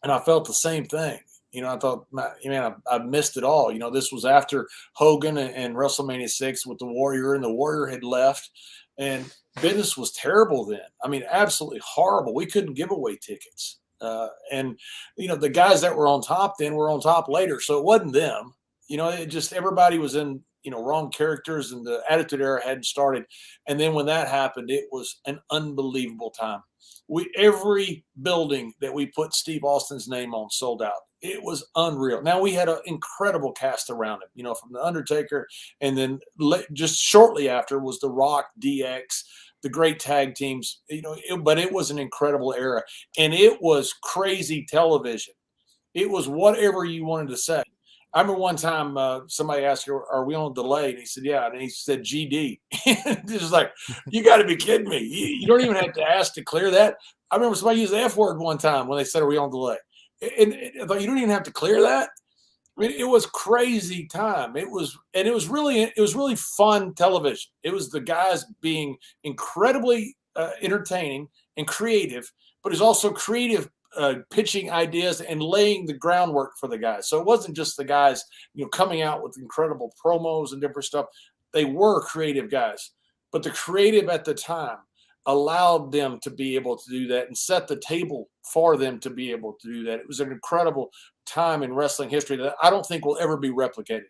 and I felt the same thing. I thought, man, I missed it all. This was after Hogan and WrestleMania 6 with the Warrior, and the Warrior had left, and business was terrible then. I mean, absolutely horrible. We couldn't give away tickets. And the guys that were on top then were on top later. So it wasn't them. It just everybody was in wrong characters, and the Attitude Era hadn't started. And then when that happened, it was an unbelievable time. Every building that we put Steve Austin's name on sold out. It was unreal. Now we had an incredible cast around him, from the Undertaker, and then just shortly after was The Rock, DX, the great tag teams. But it was an incredible era, and it was crazy television. It was whatever you wanted to say. I remember one time somebody asked, "Are we on delay?" And he said, "Yeah." And he said, "GD." This is like, you got to be kidding me. You don't even have to ask to clear that. I remember somebody used the F word one time when they said, "Are we on delay?" And you don't even have to clear that. I mean, it was crazy time. It was really fun television. It was the guys being incredibly entertaining and creative, but it's also creative pitching ideas and laying the groundwork for the guys. So it wasn't just the guys, coming out with incredible promos and different stuff. They were creative guys, but the creative at the time allowed them to be able to do that and set the table for them to be able to do that. It was an incredible time in wrestling history that I don't think will ever be replicated.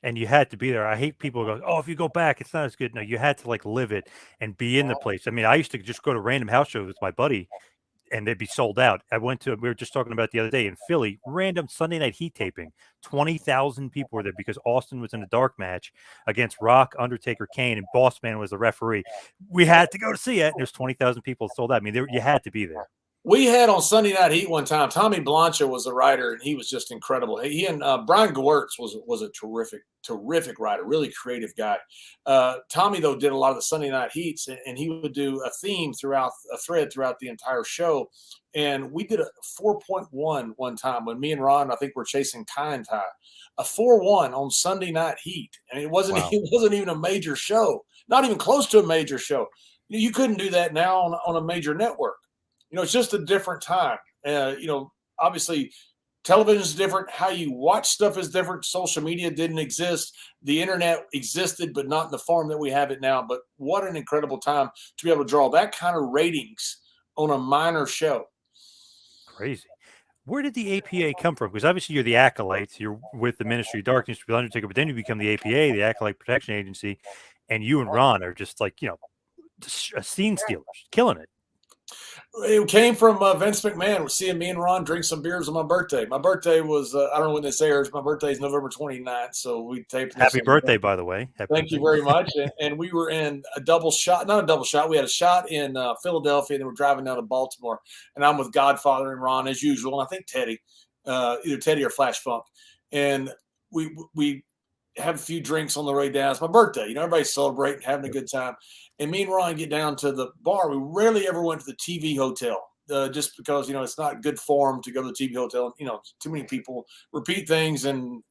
And you had to be there. I hate people who go, oh, if you go back, it's not as good. No, you had to like live it and be in the place. I mean, I used to just go to random house shows with my buddy and they'd be sold out. We were just talking about the other day in Philly, random Sunday night heat taping. 20,000 people were there because Austin was in a dark match against Rock, Undertaker, Kane, and Boss Man was the referee. We had to go to see it, and there's 20,000 people sold out. I mean, you had to be there. We had on Sunday Night Heat one time, Tommy Blancha was the writer, and he was just incredible. He and Brian Gewirtz was a terrific writer, really creative guy. Tommy, though, did a lot of the Sunday Night Heats, and he would do a theme throughout the entire show. And we did a 4.1 one time when me and Ron, I think, were chasing Kai and Tai. A 4-1 on Sunday Night Heat. And it wasn't even a major show, not even close to a major show. You couldn't do that now on a major network. It's just a different time. Obviously, television is different. How you watch stuff is different. Social media didn't exist. The internet existed, but not in the form that we have it now. But what an incredible time to be able to draw that kind of ratings on a minor show. Crazy. Where did the APA come from? Because obviously you're the Acolytes. You're with the Ministry of Darkness with Undertaker, but then you become the APA, the Acolyte Protection Agency, and you and Ron are just like, scene stealers, killing it. It came from Vince McMahon seeing me and Ron drink some beers on my birthday. My birthday was, I don't know when this airs. My birthday is November 29th, so we taped this. Happy birthday, by the way. Thank you very much. And we were in not a double shot. We had a shot in Philadelphia, and then we're driving down to Baltimore. And I'm with Godfather and Ron as usual, and I think Teddy, either Teddy or Flash Funk. And we have a few drinks on the way down. It's my birthday. Everybody's celebrating, having a good time. And me and Ron get down to the bar. We rarely ever went to the TV hotel just because, it's not good form to go to the TV hotel. Too many people repeat things and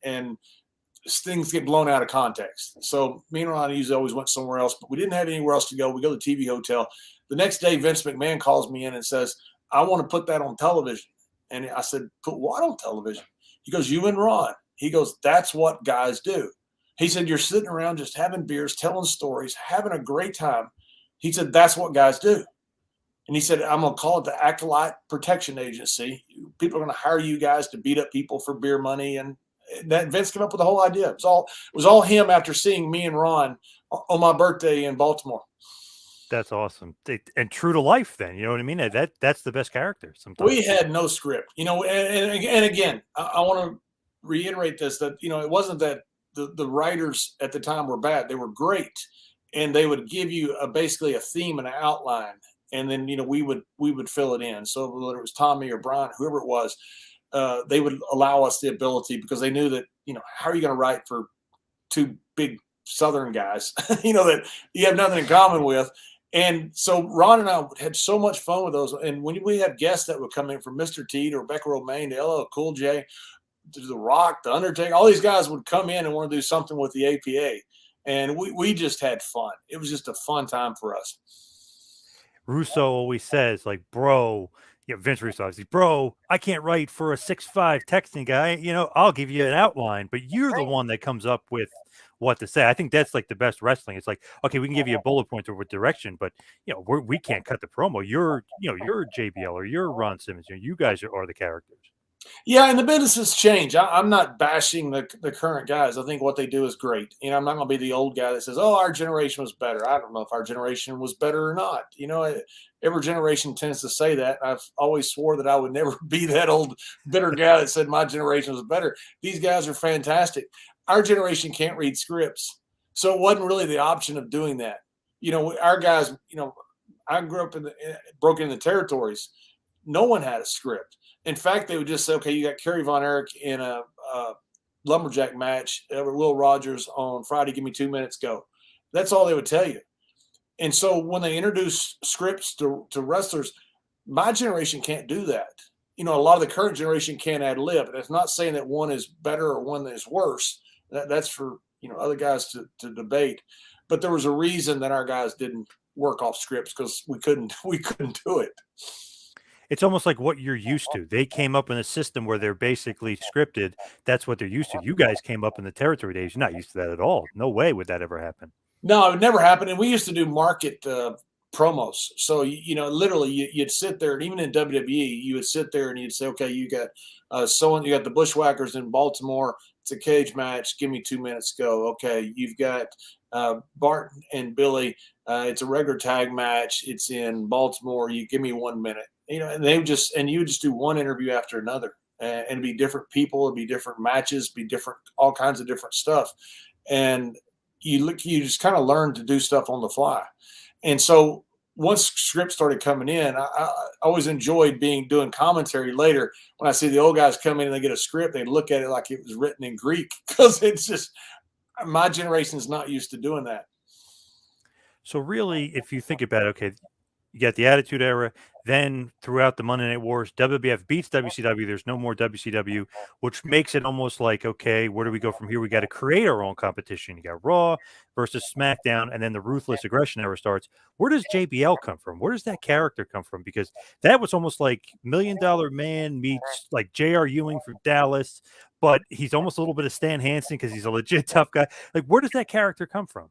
things get blown out of context. So me and Ron usually always went somewhere else, but we didn't have anywhere else to go. We go to the TV hotel. The next day, Vince McMahon calls me in and says, I want to put that on television. And I said, put what on television? He goes, you and Ron. He goes, that's what guys do. He said, you're sitting around just having beers, telling stories, having a great time. He said, that's what guys do. And he said, I'm going to call it the Acolyte Protection Agency. People are going to hire you guys to beat up people for beer money. And that Vince came up with the whole idea. It was all him after seeing me and Ron on my birthday in Baltimore. That's awesome. And true to life then, you know what I mean? That's the best character sometimes. We had no script, and again, I want to reiterate this, that, it wasn't that the writers at the time were bad. They were great. And they would give you basically a theme and an outline. And then, we would fill it in. So whether it was Tommy or Brian, whoever it was, they would allow us the ability because they knew that, how are you going to write for two big Southern guys, that you have nothing in common with. And so Ron and I had so much fun with those. And when we had guests that would come in from Mr. T to Rebecca Romaine to LL Cool J, to The Rock, The Undertaker, all these guys would come in and want to do something with the APA. And we just had fun. It was just a fun time for us. Russo always says, like, bro, Vince Russo, obviously, bro, I can't write for a 6'5" texting guy. I'll give you an outline, but you're the one that comes up with what to say. I think that's like the best wrestling. It's like, okay, we can give you a bullet point or with direction, but we can't cut the promo. You're JBL or you're Ron Simmons. You guys are the characters. Yeah, and the business has changed. I'm not bashing the current guys. I think what they do is great. I'm not going to be the old guy that says, oh, our generation was better. I don't know if our generation was better or not. Every generation tends to say that. I've always swore that I would never be that old bitter guy that said my generation was better. These guys are fantastic. Our generation can't read scripts. So it wasn't really the option of doing that. Our guys, I grew up broken in the territories. No one had a script. In fact, they would just say, okay, you got Kerry Von Erich in a lumberjack match over Will Rogers on Friday. Give me 2 minutes, go. That's all they would tell you. And so when they introduce scripts to wrestlers, my generation can't do that. A lot of the current generation can't ad lib. And it's not saying that one is better or one that is worse. That's for, other guys to debate. But there was a reason that our guys didn't work off scripts because we couldn't do it. It's almost like what you're used to. They came up in a system where they're basically scripted. That's what they're used to. You guys came up in the territory days. You're not used to that at all. No way would that ever happen. No, it would never happen. And we used to do market promos. So, literally you'd sit there, and even in WWE, you would sit there and you'd say, okay, you got you got the Bushwhackers in Baltimore. It's a cage match. Give me 2 minutes. Go. Okay. You've got Bart and Billy. It's a regular tag match. It's in Baltimore. You give me 1 minute. And you would just do one interview after another, and it'd be different people, it'd be different matches, be different, all kinds of different stuff. And you just kind of learn to do stuff on the fly. And so once scripts started coming in, I always enjoyed doing commentary later. When I see the old guys come in and they get a script, they look at it like it was written in Greek, because it's just, my generation is not used to doing that. So really, if you think about it, okay, you got the Attitude Era. Then throughout the Monday Night Wars, WWF beats WCW. There's no more WCW, which makes it almost like, okay, where do we go from here? We got to create our own competition. You got Raw versus SmackDown, and then the Ruthless Aggression Era starts. Where does JBL come from? Where does that character come from? Because that was almost like $1 Million Man meets like J.R. Ewing from Dallas, but he's almost a little bit of Stan Hansen because he's a legit tough guy. Like, where does that character come from?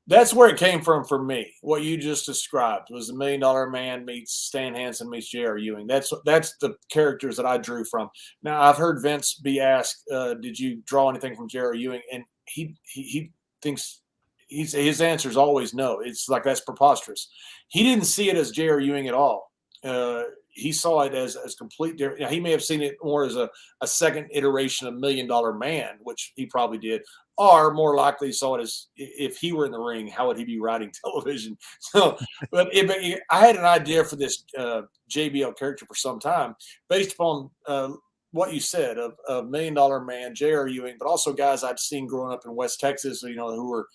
That's where it came from for me. What you just described was the $1 Million Man meets Stan Hansen meets J.R. Ewing. That's the characters that I drew from. Now, I've heard Vince be asked, "Did you draw anything from J.R. Ewing?" And he thinks his answer is always no. It's like, that's preposterous. He didn't see it as J.R. Ewing at all. He saw it as complete different. He may have seen it more as a second iteration of $1 Million Man, which he probably did, or more likely saw it as, if he were in the ring, how would he be writing television? So, but I had an idea for this JBL character for some time, based upon what you said of $1 Million Man, J.R. Ewing, but also guys I'd seen growing up in West Texas, who were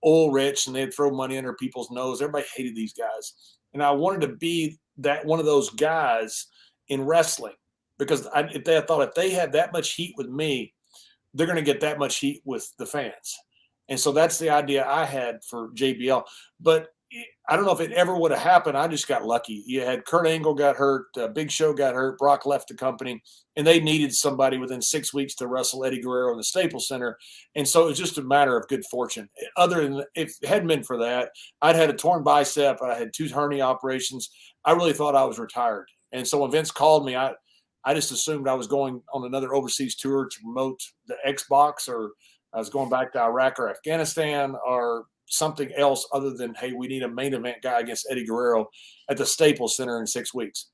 oil rich, and they'd throw money under people's nose. Everybody hated these guys, and I wanted to be that one of those guys in wrestling, because if they had that much heat with me, they're going to get that much heat with the fans. And so that's the idea I had for JBL. But I don't know if it ever would have happened. I just got lucky. You had Kurt Angle got hurt, Big Show got hurt, Brock left the company, and they needed somebody within 6 weeks to wrestle Eddie Guerrero in the Staples Center. And so it was just a matter of good fortune. Other than, if it hadn't been for that, I'd had a torn bicep, I had 2 hernia operations. I really thought I was retired. And so when Vince called me, I just assumed I was going on another overseas tour to promote the Xbox, or I was going back to Iraq or Afghanistan, or something else other than, hey, we need a main event guy against Eddie Guerrero at the Staples Center in 6 weeks.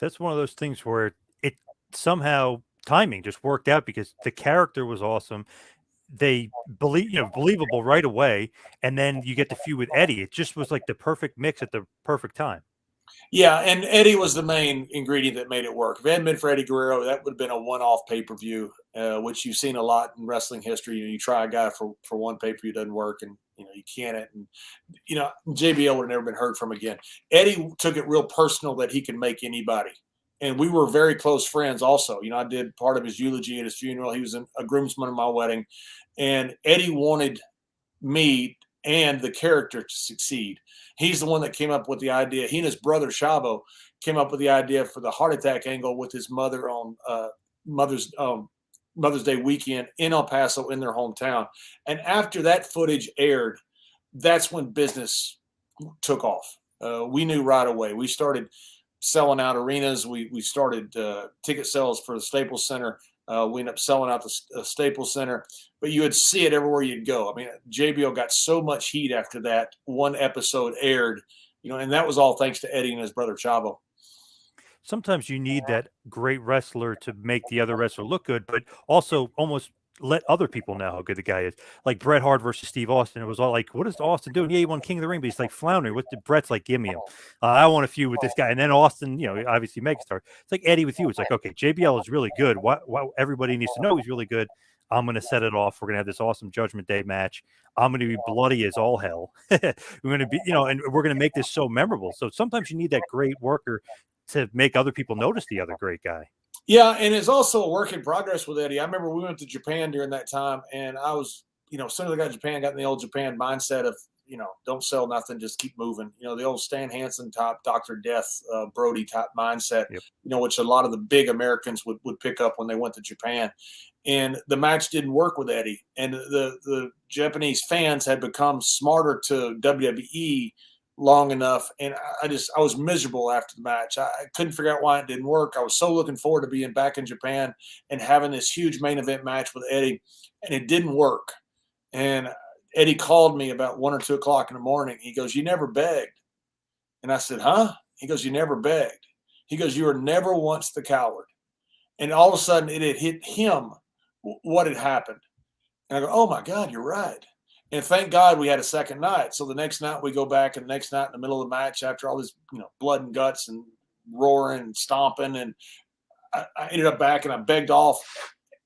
That's one of those things where it somehow timing just worked out, because the character was awesome. They believable right away, and then you get the feud with Eddie. It just was like the perfect mix at the perfect time. Yeah, and Eddie was the main ingredient that made it work. If it hadn't been for Eddie Guerrero, that would have been a one-off pay-per-view, which you've seen a lot in wrestling history. You try a guy for one pay-per-view, doesn't work, and you can't it, and JBL would have never been heard from again. Eddie took it real personal that he could make anybody, and we were very close friends. Also, I did part of his eulogy at his funeral. He was a groomsman of my wedding, and Eddie wanted me and the character to succeed. He's the one that came up with the idea. He and his brother Shabo came up with the idea for the heart attack angle with his mother on Mother's Day weekend in El Paso, in their hometown. And after that footage aired, that's when business took off. We knew right away. We started selling out arenas. We started ticket sales for the Staples Center. We ended up selling out the Staples Center, but you would see it everywhere you'd go. I mean, JBL got so much heat after that one episode aired, and that was all thanks to Eddie and his brother Chavo. Sometimes you need that great wrestler to make the other wrestler look good, but also almost let other people know how good the guy is. Like Bret Hart versus Steve Austin. It was all like, what is Austin doing? Yeah, he won King of the Ring, but he's like floundering. What did Bret's like? Give me him. I want a feud with this guy. And then Austin, obviously megastar. It's like Eddie with you. It's like, okay, JBL is really good. What everybody needs to know he's really good. I'm going to set it off. We're going to have this awesome Judgment Day match. I'm going to be bloody as all hell. We're going to be, and we're going to make this so memorable. So sometimes you need that great worker to make other people notice the other great guy. Yeah, and it's also a work in progress with Eddie. I remember we went to Japan during that time, and I was, as soon as I got to Japan, got in the old Japan mindset of, don't sell nothing, just keep moving. The old Stan Hansen type, Dr. Death, Brody type mindset, Yep. which a lot of the big Americans would pick up when they went to Japan. And the match didn't work with Eddie. And the Japanese fans had become smarter to WWE long enough. And I was miserable after the match. I couldn't figure out why it didn't work. I was so looking forward to being back in Japan and having this huge main event match with Eddie, and it didn't work. And Eddie called me about 1 or 2 o'clock in the morning. He goes, "You never begged." And I said, "Huh?" He goes, "You never begged." He goes, "You were never once the coward." And all of a sudden it had hit him what had happened. And I go, "Oh my God, you're right." And thank God we had a second night. So the next night we go back, and the next night in the middle of the match, after all this, blood and guts and roaring and stomping, and I ended up back and I begged off,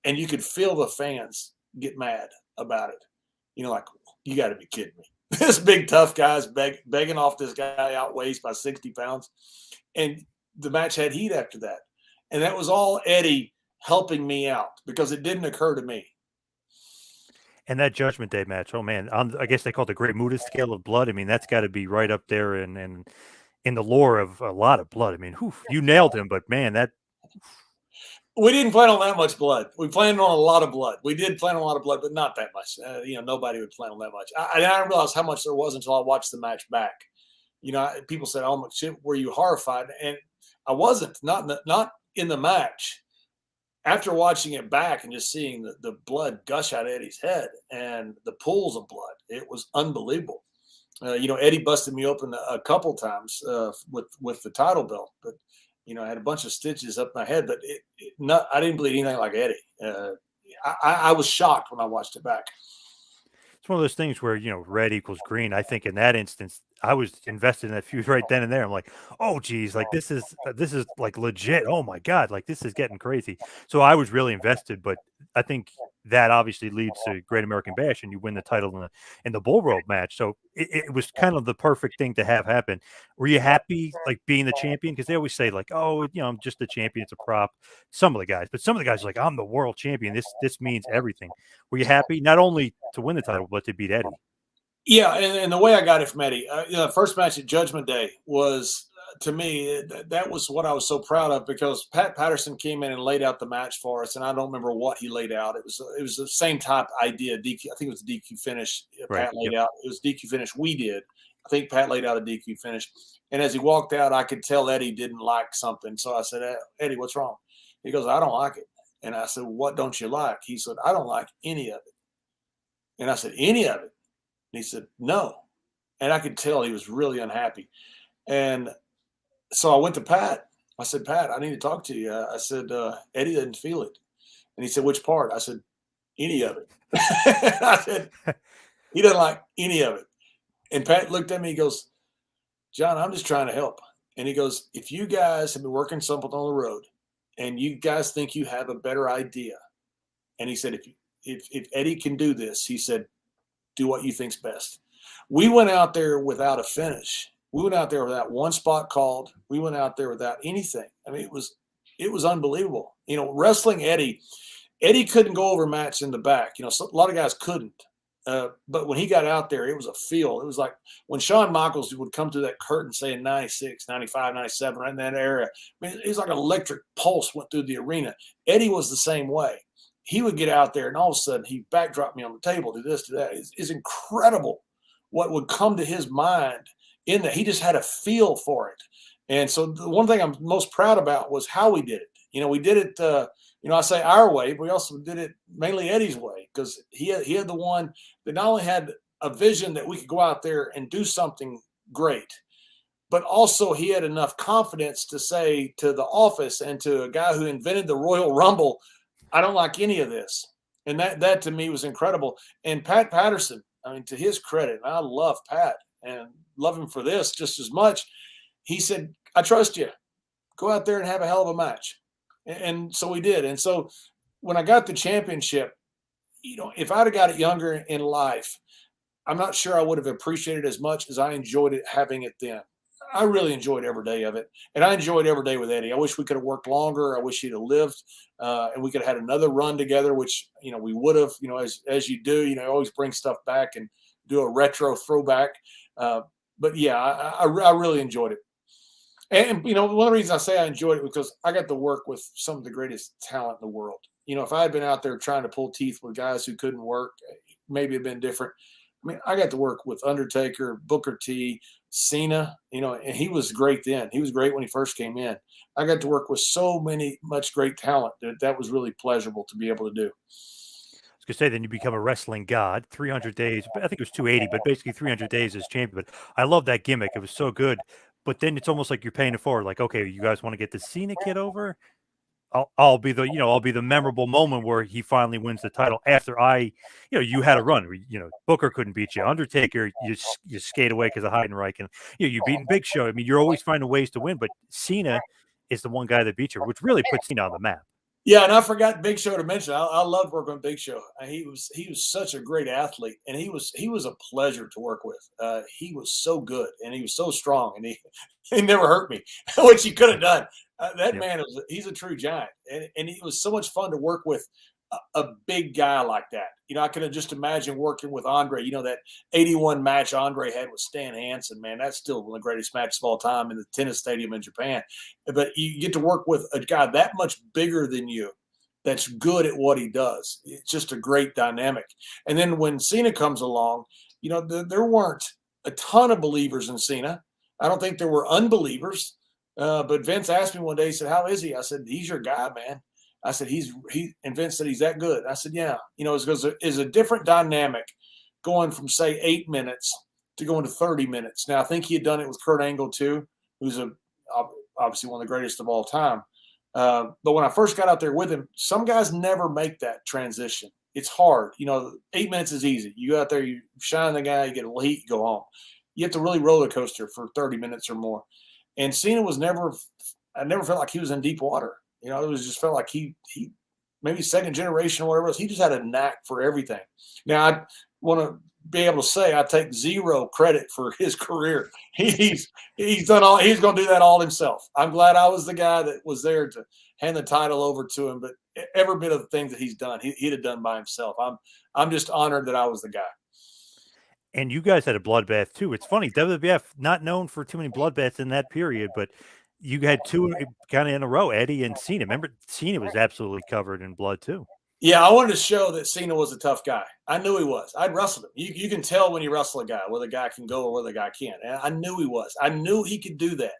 and you could feel the fans get mad about it. Like, you got to be kidding me. This big tough guy's begging off this guy outweighs by 60 pounds. And the match had heat after that. And that was all Eddie helping me out, because it didn't occur to me. And that Judgment Day match, oh man, I guess they call it the Great Muta scale of blood. I mean, that's got to be right up there in the lore of a lot of blood. I mean, you nailed him, but man, that we didn't plan on that much blood. We planned on a lot of blood. We did plan on a lot of blood, but not that much. Nobody would plan on that much. I didn't realize how much there was until I watched the match back. People said, "Oh my shit, were you horrified?" And I wasn't. Not in the match. After watching it back and just seeing the blood gush out of Eddie's head and the pools of blood, it was unbelievable. Eddie busted me open a couple times with the title belt, but I had a bunch of stitches up my head, but I didn't bleed anything like Eddie. I was shocked when I watched it back. It's one of those things where, red equals green. I think in that instance, I was invested in that feud right then and there. I'm like, oh, geez, like this is like legit. Oh my God, like this is getting crazy. So I was really invested, but I think that obviously leads to Great American Bash, and you win the title in the bull rope match. So it was kind of the perfect thing to have happen. Were you happy, like being the champion? Because they always say, like, oh, I'm just the champion. It's a prop. Some of the guys, but some of the guys are like, I'm the world champion. This means everything. Were you happy not only to win the title but to beat Eddie? Yeah, and the way I got it from Eddie, the first match at Judgment Day was, to me, that was what I was so proud of, because Pat Patterson came in and laid out the match for us, and I don't remember what he laid out. It was the same type idea. DQ, I think it was a DQ finish. Right. Pat laid out. It was DQ finish we did. I think Pat laid out a DQ finish, and as he walked out, I could tell Eddie didn't like something. So I said, "Eddie, what's wrong?" He goes, "I don't like it." And I said, "What don't you like?" He said, "I don't like any of it." And I said, "Any of it?" And he said, "No." And I could tell he was really unhappy. And so I went to Pat. I said, "Pat, I need to talk to you." I said, "Eddie didn't feel it." And he said, "Which part?" I said, "Any of it." I said, "He doesn't like any of it." And Pat looked at me. He goes, "John, I'm just trying to help." And he goes, "If you guys have been working something on the road and you guys think you have a better idea," and he said, if Eddie can do this, he said, "do what you think's best." We went out there without a finish. We went out there without one spot called. We went out there without anything. I mean, it was unbelievable. Wrestling Eddie couldn't go over match in the back. A lot of guys couldn't. But when he got out there, it was a feel. It was like when Shawn Michaels would come through that curtain, say in 96, 95, 97, right in that area. I mean, it was like an electric pulse went through the arena. Eddie was the same way. He would get out there, and all of a sudden, he backdropped me on the table, do this, do that. It's incredible what would come to his mind in that. He just had a feel for it. And so the one thing I'm most proud about was how we did it. We did it, I say our way, but we also did it mainly Eddie's way, because he had the one that not only had a vision that we could go out there and do something great, but also he had enough confidence to say to the office and to a guy who invented the Royal Rumble, "I don't like any of this." And that to me was incredible. And Pat Patterson, I mean, to his credit, and I love Pat and love him for this just as much. He said, "I trust you. Go out there and have a hell of a match." And so we did. And so when I got the championship, if I'd have got it younger in life, I'm not sure I would have appreciated it as much as I enjoyed it having it then. I really enjoyed every day of it. And I enjoyed every day with Eddie. I wish we could have worked longer. I wish he'd have lived, and we could have had another run together, which, we would have, as you do, always bring stuff back. And do a retro throwback. But yeah, I really enjoyed it. And one of the reasons I say I enjoyed it was because I got to work with some of the greatest talent in the world. If I had been out there trying to pull teeth with guys who couldn't work, maybe it'd been different. I mean, I got to work with Undertaker, Booker T, Cena, and he was great then. He was great when he first came in. I got to work with so much great talent that was really pleasurable to be able to do. I was going to say, then you become a wrestling god. 300 days, I think it was 280, but basically 300 days as champion. But I love that gimmick. It was so good. But then it's almost like you're paying it forward. Like, okay, you guys want to get the Cena kid over? I'll be the memorable moment where he finally wins the title after you had a run. Booker couldn't beat you. Undertaker, you skate away because of Heidenreich, and you beating Big Show. I mean, you're always finding ways to win, but Cena is the one guy that beat you, which really puts Cena on the map. Yeah, and I forgot Big Show to mention. I loved working with Big Show. He was such a great athlete, and he was a pleasure to work with. He was so good, and he was so strong, and he never hurt me, which he could have done. That man he's a true giant, and it was so much fun to work with a big guy like that. I could have just imagined working with Andre. That 81 match Andre had with Stan Hansen, man, that's still one of the greatest matches of all time in the tennis stadium in Japan. But you get to work with a guy that much bigger than you that's good at what he does. It's just a great dynamic. And then when Cena comes along, there weren't a ton of believers in Cena. I don't think there were unbelievers. But Vince asked me one day, he said, "How is he?" I said, "He's your guy, man." I said, and Vince said, "He's that good." I said, "Yeah." It's because it's a different dynamic going from, say, 8 minutes to going to 30 minutes. Now, I think he had done it with Kurt Angle too, who's obviously one of the greatest of all time. But when I first got out there with him, some guys never make that transition. It's hard. 8 minutes is easy. You go out there, you shine the guy, you get a little heat, you go home. You have to really roller coaster for 30 minutes or more. And Cena I never felt like he was in deep water. It was just felt like he maybe second generation or whatever else. He just had a knack for everything. Now, I want to be able to say I take zero credit for his career. He's done all. He's going to do that all himself. I'm glad I was the guy that was there to hand the title over to him. But every bit of the things that he's done, he'd have done by himself. I'm just honored that I was the guy. And you guys had a bloodbath too. It's funny, WWF not known for too many bloodbaths in that period, but you had two kind of in a row, Eddie and Cena. Remember, Cena was absolutely covered in blood too. Yeah, I wanted to show that Cena was a tough guy. I knew he was. I'd wrestled him. You can tell when you wrestle a guy whether the guy can go or whether the guy can't. And I knew he was. I knew he could do that.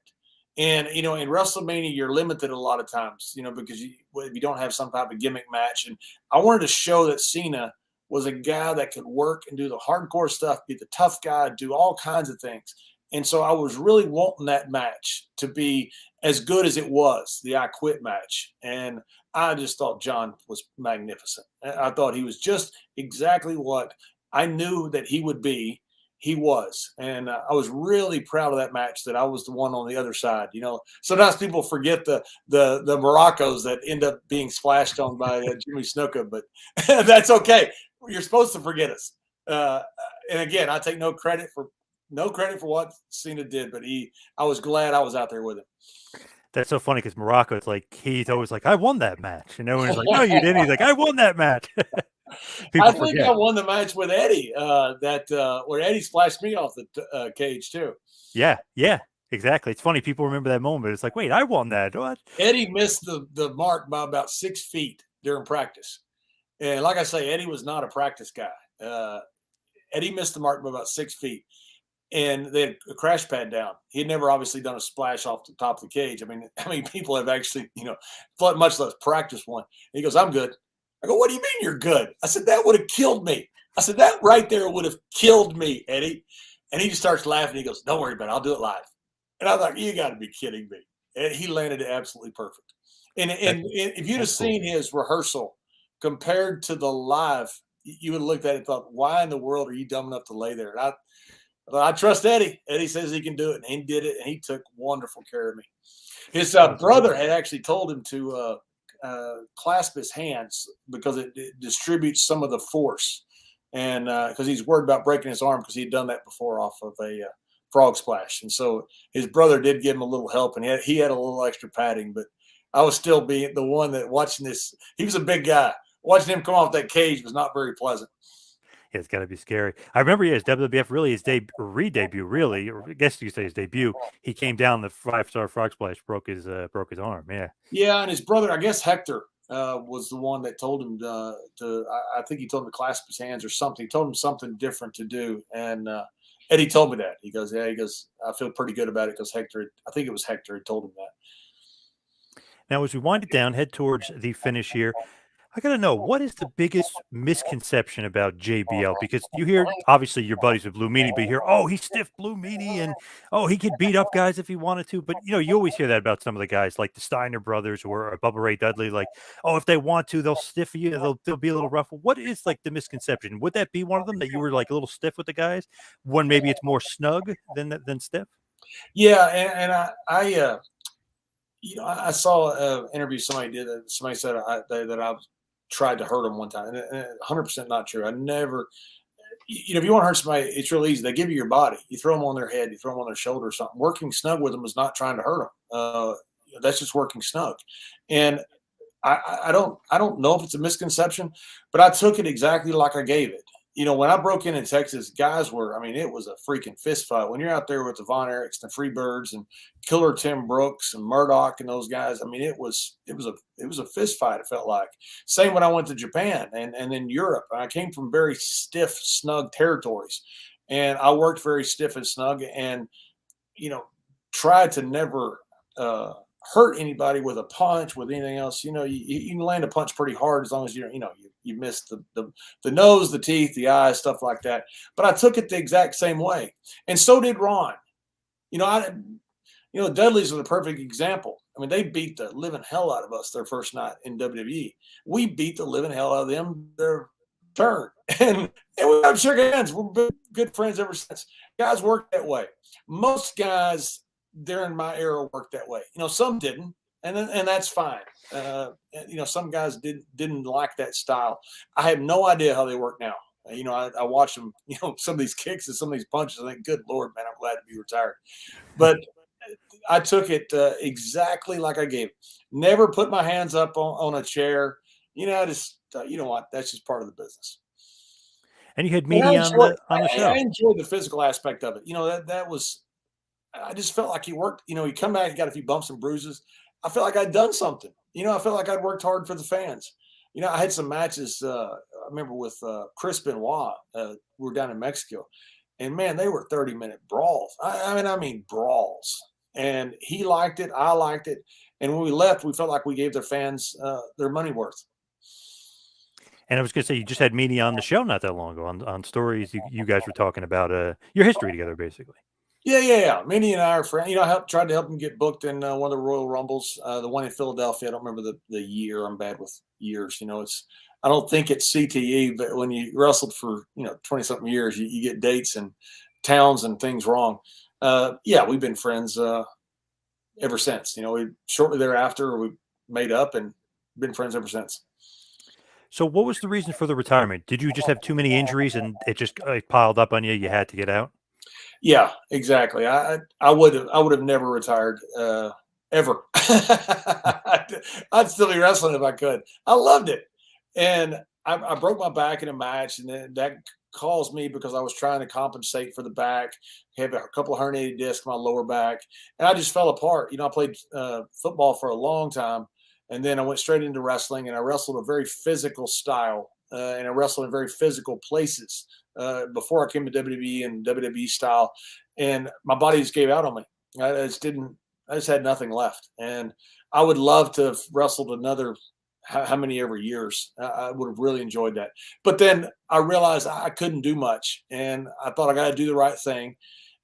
And, in WrestleMania, you're limited a lot of times, because if you don't have some type of gimmick match. And I wanted to show that Cena was a guy that could work and do the hardcore stuff, be the tough guy, do all kinds of things. And so I was really wanting that match to be as good as it was, the I Quit match. And I just thought John was magnificent. I thought he was just exactly what I knew that he would be. He was. And I was really proud of that match, that I was the one on the other side. Sometimes people forget the Moroccos that end up being splashed on by Jimmy Snuka, but that's okay. You're supposed to forget us. And again, I take no credit for what Cena did, but I was glad I was out there with him. That's so funny because Morocco, it's like he's always like, "I won that match," and everyone's like, "No, you didn't." He's like, "I won that match." I think I won the match with Eddie. Where Eddie splashed me off the cage too. Yeah, exactly. It's funny people remember that moment. It's like, wait, I won that. What? Eddie missed the mark by about 6 feet during practice, and like I say, Eddie was not a practice guy. Eddie missed the mark by about 6 feet. And they had a crash pad down. He had never obviously done a splash off the top of the cage. I mean, how many people have actually, much less practice one? And he goes, "I'm good." I go, "What do you mean you're good?" I said, "That would have killed me." I said, "That right there would have killed me, Eddie." And he just starts laughing. He goes, "Don't worry about it. I'll do it live." And I was like, "You got to be kidding me." And he landed it absolutely perfect. And if you'd have seen his rehearsal compared to the live, you would have looked at it and thought, "Why in the world are you dumb enough to lay there?" And I trust Eddie. Eddie says he can do it, and he did it, and he took wonderful care of me. His brother had actually told him to clasp his hands because it distributes some of the force, and because he's worried about breaking his arm because he'd done that before off of a frog splash. And so his brother did give him a little help, and he had a little extra padding, but I was still being the one that watching this. He was a big guy. Watching him come off that cage was not very pleasant. Yeah, it's got to be scary. I remember, yeah, his WWF really his re-debut, really, or I guess you could say his debut. He came down the 5-star frog splash, broke his arm. Yeah. Yeah, and his brother, I guess Hector, was the one that told him I think he told him to clasp his hands or something. He told him something different to do, and Eddie told me that. He goes, yeah, he goes, I feel pretty good about it because Hector, I think it was Hector, had told him that. Now, as we wind it down, head towards the finish here. I gotta know, what is the biggest misconception about JBL? Because you hear, obviously, your buddies with Blue Meanie, but you hear, oh, he's stiff Blue Meanie, and oh, he could beat up guys if he wanted to. But you always hear that about some of the guys, like the Steiner brothers or Bubba Ray Dudley. Like, oh, if they want to, they'll stiff you. They'll be a little rough. What is like the misconception? Would that be one of them, that you were like a little stiff with the guys when maybe it's more snug than stiff? Yeah, and I saw an interview somebody did that. Somebody said that I tried to hurt him one time, and 100% not true. I never, if you want to hurt somebody, it's real easy. They give you your body. You throw them on their head, you throw them on their shoulder or something. Working snug with them is not trying to hurt them. That's just working snug. And I don't know if it's a misconception, but I took it exactly like I gave it. When I broke in Texas, guys were, I mean, it was a freaking fist fight. When you're out there with the Von Erichs and Freebirds and Killer Tim Brooks and Murdoch and those guys, I mean, it was a fist fight, it felt like. Same when I went to Japan and then Europe. I came from very stiff, snug territories. And I worked very stiff and snug and, tried to never hurt anybody with a punch, with anything else. You can land a punch pretty hard as long as you miss the nose, the teeth, the eyes, stuff like that. But I took it the exact same way, and so did Ron. Dudleys are the perfect example. I mean, they beat the living hell out of us their first night in WWE. We beat the living hell out of them their turn, and we have shook hands. We've been good friends ever since. Guys work that way. Most guys during my era worked that way. Some didn't, and that's fine. Some guys didn't like that style. I have no idea how they work now. I watch them. Some of these kicks and some of these punches. I think, good Lord, man, I'm glad to be retired. But I took it exactly like I gave it. Never put my hands up on a chair. Just you know what? That's just part of the business. And you had Meanie on the show. I enjoyed the physical aspect of it. That was. I just felt like he worked. He come back, he got a few bumps and bruises. I felt like I'd done something. I felt like I'd worked hard for the fans. I had some matches. I remember with Chris Benoit. We were down in Mexico, and man, they were 30-minute brawls. I mean brawls. And he liked it. I liked it. And when we left, we felt like we gave their fans their money worth. And I was going to say, you just had Meanie on the show not that long ago on stories. You guys were talking about your history together, basically. Yeah. Meanie and I are friends. I tried to help him get booked in one of the Royal Rumbles, the one in Philadelphia. I don't remember the year. I'm bad with years. I don't think it's CTE, but when you wrestled for 20-something years, you get dates and towns and things wrong. We've been friends ever since. Shortly thereafter we made up and been friends ever since. So, what was the reason for the retirement? Did you just have too many injuries and it just piled up on you? You had to get out. Yeah, exactly. I would have never retired ever. I'd still be wrestling if I could. I loved it, and I broke my back in a match, and then that caused me because I was trying to compensate for the back. I had a couple of herniated discs in my lower back, and I just fell apart. I played football for a long time, and then I went straight into wrestling, and I wrestled a very physical style, and I wrestled in very physical places. Before I came to WWE and WWE style, and my body just gave out on me. I just had nothing left. And I would love to have wrestled another, how many ever years. I would have really enjoyed that. But then I realized I couldn't do much, and I thought I got to do the right thing.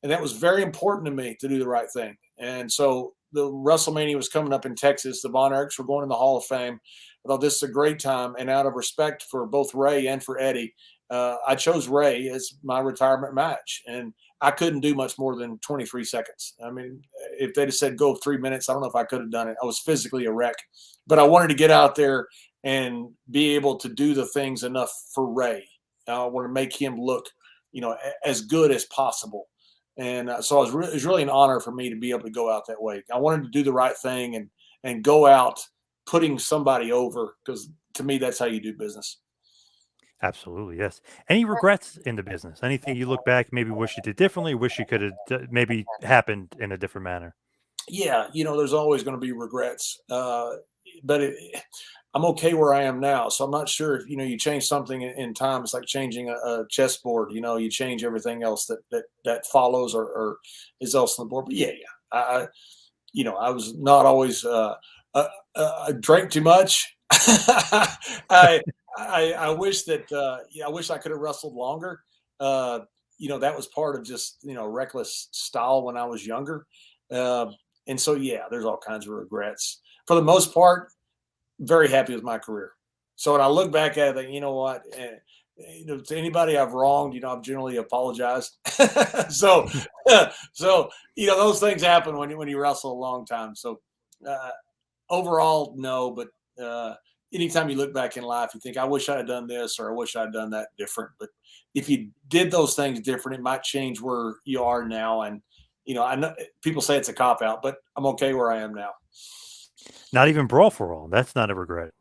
And that was very important to me, to do the right thing. And so the WrestleMania was coming up in Texas. The Von Erichs were going in the Hall of Fame. I thought this is a great time. And out of respect for both Ray and for Eddie, I chose Ray as my retirement match, and I couldn't do much more than 23 seconds. I mean, if they'd have said go 3 minutes, I don't know if I could have done it. I was physically a wreck, but I wanted to get out there and be able to do the things enough for Ray. I want to make him look, as good as possible. And so it was really an honor for me to be able to go out that way. I wanted to do the right thing and go out putting somebody over, because to me, that's how you do business. Absolutely, yes. Any regrets in the business? Anything you look back, maybe wish you did differently, wish you could have maybe happened in a different manner? Yeah, there's always going to be regrets, but I'm okay where I am now. So I'm not sure if you change something in time. It's like changing a chessboard. You change everything else that follows or is else on the board. But yeah, yeah, I was not always. I drank too much. I, I wish that yeah, I wish I could have wrestled longer. Uh, that was part of just reckless style when I was younger. Uh, and so yeah, there's all kinds of regrets. For the most part, very happy with my career. So when I look back at it, you know what? To anybody I've wronged, I've generally apologized. so, so those things happen when you wrestle a long time. So uh, overall, no, but anytime you look back in life, you think, I wish I had done this or I wish I had done that different. But if you did those things different, it might change where you are now. And I know people say it's a cop out, but I'm okay where I am now. Not even Brawl for All. That's not a regret.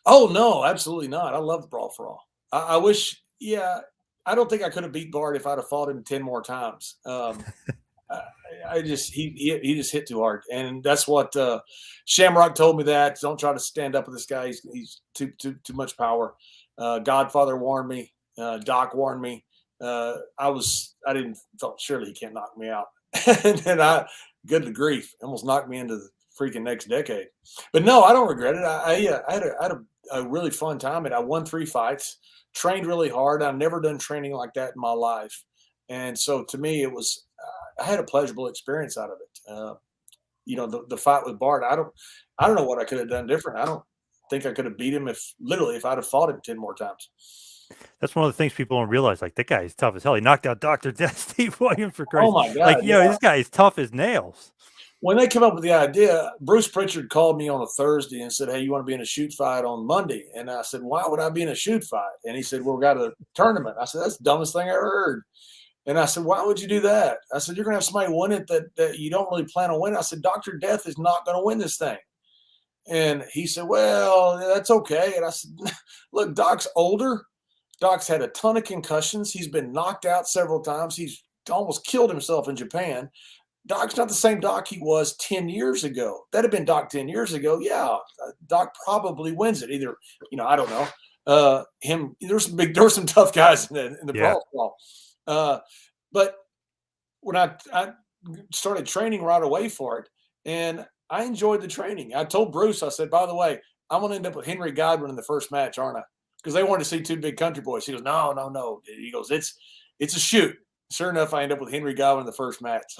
Oh no, absolutely not. I love Brawl for All. I wish, yeah, I don't think I could have beat Bart if I'd have fought him 10 more times. I, I just he just hit too hard, and that's what Shamrock told me. That don't try to stand up with this guy. He's too much power. Godfather warned me. Doc warned me. I didn't thought surely he can't knock me out, and then good to grief, almost knocked me into the freaking next decade. But no, I don't regret it. I had a really fun time, and I won 3 fights. Trained really hard. I've never done training like that in my life, and so to me, it was I had a pleasurable experience out of it. The fight with Bart. I don't know what I could have done different. I don't think I could have beat him if I'd have fought him 10 more times. That's one of the things people don't realize. Like, that guy is tough as hell. He knocked out Dr. Death, Steve Williams, for Oh Christ. my God! Like, Yeah. this guy is tough as nails. When they came up with the idea, Bruce Pritchard called me on a Thursday and said, "Hey, you want to be in a shoot fight on Monday?" And I said, "Why would I be in a shoot fight?" And he said, "Well, we got a tournament." I said, "That's the dumbest thing I ever heard." And I said, "Why would you do that?" I said, "You're going to have somebody win it that you don't really plan on winning." I said, "Dr. Death is not going to win this thing." And he said, "Well, that's okay." And I said, "Look, Doc's older. Doc's had a ton of concussions. He's been knocked out several times. He's almost killed himself in Japan. Doc's not the same Doc he was 10 years ago. That'd have been Doc 10 years ago. Yeah, Doc probably wins it. Either, I don't know. There were some tough guys in the Yeah. brawl. But when I started training right away for it, and I enjoyed the training. I told Bruce, I said, by the way, I'm going to end up with Henry Godwin in the first match, aren't I? Because they wanted to see two big country boys. He goes, no, no, no. He goes, it's a shoot. Sure enough, I end up with Henry Godwin in the first match.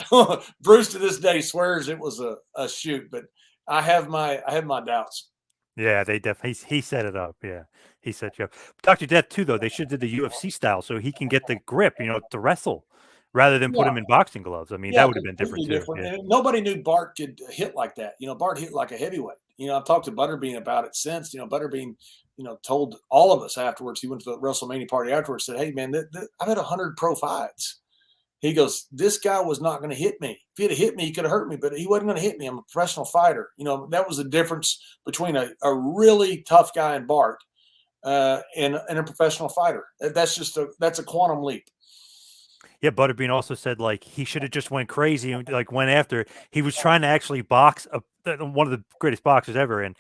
Bruce to this day swears it was a shoot, but I have my doubts. Yeah, they definitely he set it up. Yeah, he set you up. Dr. Death too, though. They should did the UFC style so he can get the grip, to wrestle, rather than put Yeah, him in boxing gloves. I mean, yeah, that would have been different completely too. different. Yeah, And nobody knew Bart could hit like that. Bart hit like a heavyweight. I've talked to Butterbean about it since. Butterbean, told all of us afterwards. He went to the WrestleMania party afterwards. Said, "Hey, man, I've had 100 pro fights." He goes, "This guy was not going to hit me. If he'd have hit me, he could have hurt me, but he wasn't going to hit me. I'm a professional fighter." That was the difference between a really tough guy in Bart and a professional fighter. That's a quantum leap. yeah. Butterbean also said like he should have just went crazy and like went after. He was trying to actually box one of the greatest boxers ever, and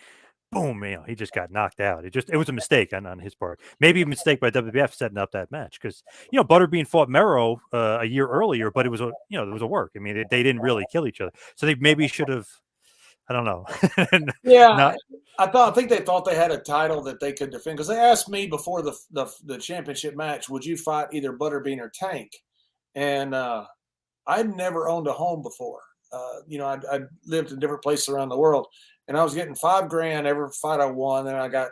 boom, he just got knocked out. It was a mistake on his part. Maybe a mistake by WWF setting up that match because Butterbean fought Mero a year earlier, but it was there was a work. I mean, they didn't really kill each other, so they maybe should have. I don't know. Yeah, Not I think they thought they had a title that they could defend because they asked me before the championship match, would you fight either Butterbean or Tank? And I'd never owned a home before. I'd lived in different places around the world, and I was getting $5,000 every fight I won. And I got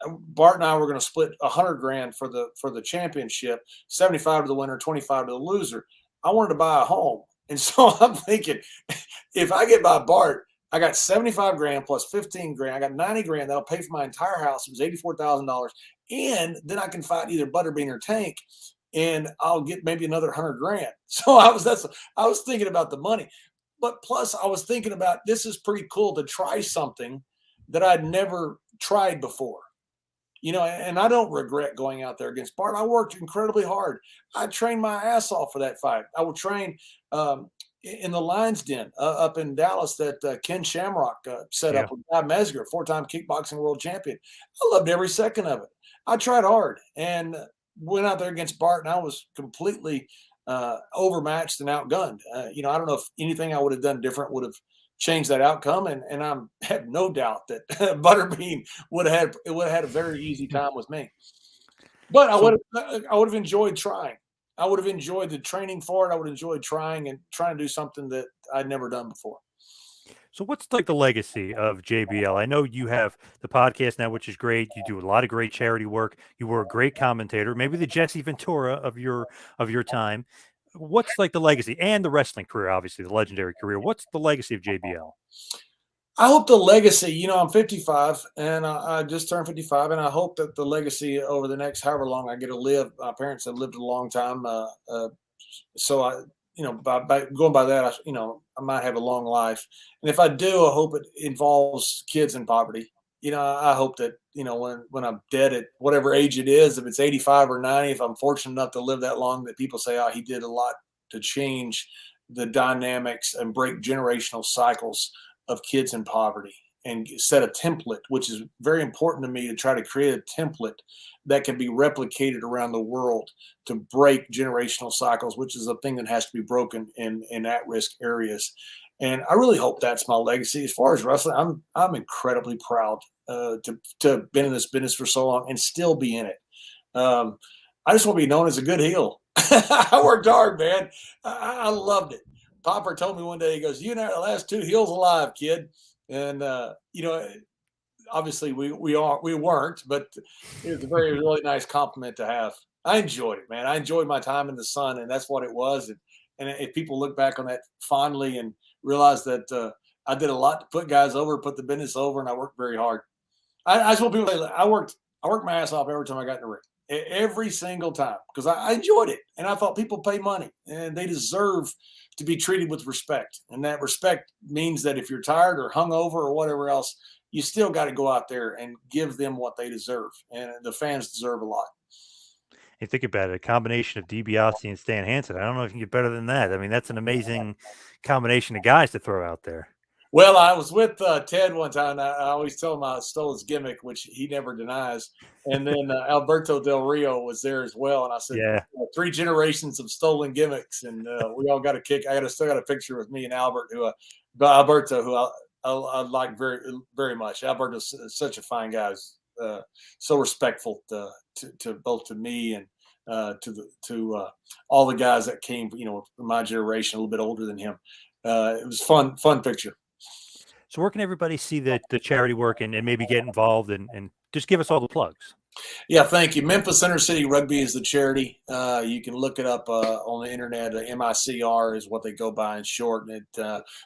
Bart and I were going to split $100,000 for the championship, 75 to the winner, 25 to the loser. I wanted to buy a home, and so I'm thinking, if I get by Bart, I got 75 grand plus 15 grand. I got 90 grand that'll pay for my entire house. It was $84,000, and then I can fight either Butterbean or Tank, and I'll get maybe another 100 grand. So I was thinking about the money, but plus I was thinking about this is pretty cool to try something that I'd never tried before. And I don't regret going out there against Bart. I worked incredibly hard. I trained my ass off for that fight. I would train in the Lions Den up in Dallas that Ken Shamrock set Yeah. up with Bob Mesger, 4-time kickboxing world champion. I loved every second of it. I tried hard and went out there against Bart, and I was completely overmatched and outgunned. I don't know if anything I would have done different would have changed that outcome, and I have no doubt that Butterbean would have had a very easy time with me. But So I would have enjoyed trying. I would have enjoyed the training for it. I would have enjoyed trying and trying to do something that I'd never done before. So what's like the legacy of JBL? I know you have the podcast now, which is great. You do a lot of great charity work. You were a great commentator, maybe the Jesse Ventura of your time. What's like the legacy and the wrestling career, obviously the legendary career. What's the legacy of JBL? I hope the legacy, I'm 55 and I just turned 55, and I hope that the legacy over the next however long I get to live. My parents have lived a long time, so by going by that, I might have a long life, and if I do, I hope it involves kids in poverty. I hope that when I'm dead at whatever age it is, if it's 85 or 90, if I'm fortunate enough to live that long, that people say, "Oh, he did a lot to change the dynamics and break generational cycles of kids in poverty and set a template," which is very important to me, to try to create a template that can be replicated around the world to break generational cycles, which is a thing that has to be broken in at-risk areas. And I really hope that's my legacy. As far as wrestling, I'm incredibly proud to have been in this business for so long and still be in it. Um, I just want to be known as a good heel. I worked hard, man. I loved it. Popper told me one day, he goes, "You know, the last two heels alive, kid." And obviously we weren't, but it was a very really nice compliment to have. I enjoyed it, man. I enjoyed my time in the sun, and that's what it was. And if people look back on that fondly and realize that I did a lot to put guys over, put the business over, and I worked very hard. I just want people to say, I worked my ass off every time I got in the ring, every single time, because I enjoyed it, and I thought people pay money and they deserve to be treated with respect, and that respect means that if you're tired or hungover or whatever else, you still got to go out there and give them what they deserve, and the fans deserve a lot. You think about it, a combination of DiBiase and Stan Hansen. I don't know if you can get better than that. I mean, that's an amazing combination of guys to throw out there. Well, I was with Ted one time. I always tell him I stole his gimmick, which he never denies. And then Alberto Del Rio was there as well. And I said, Yeah. 3 generations of stolen gimmicks. And we all got a kick. Still got a picture with me and Albert, Alberto, who I like very, very much. Alberto's such a fine guy. So respectful to both to me and to all the guys that came, from my generation, a little bit older than him. It was fun picture. So where can everybody see the charity work and maybe get involved and just give us all the plugs? Yeah, thank you. Memphis Inner City Rugby is the charity. You can look it up on the internet. MICR is what they go by in short. And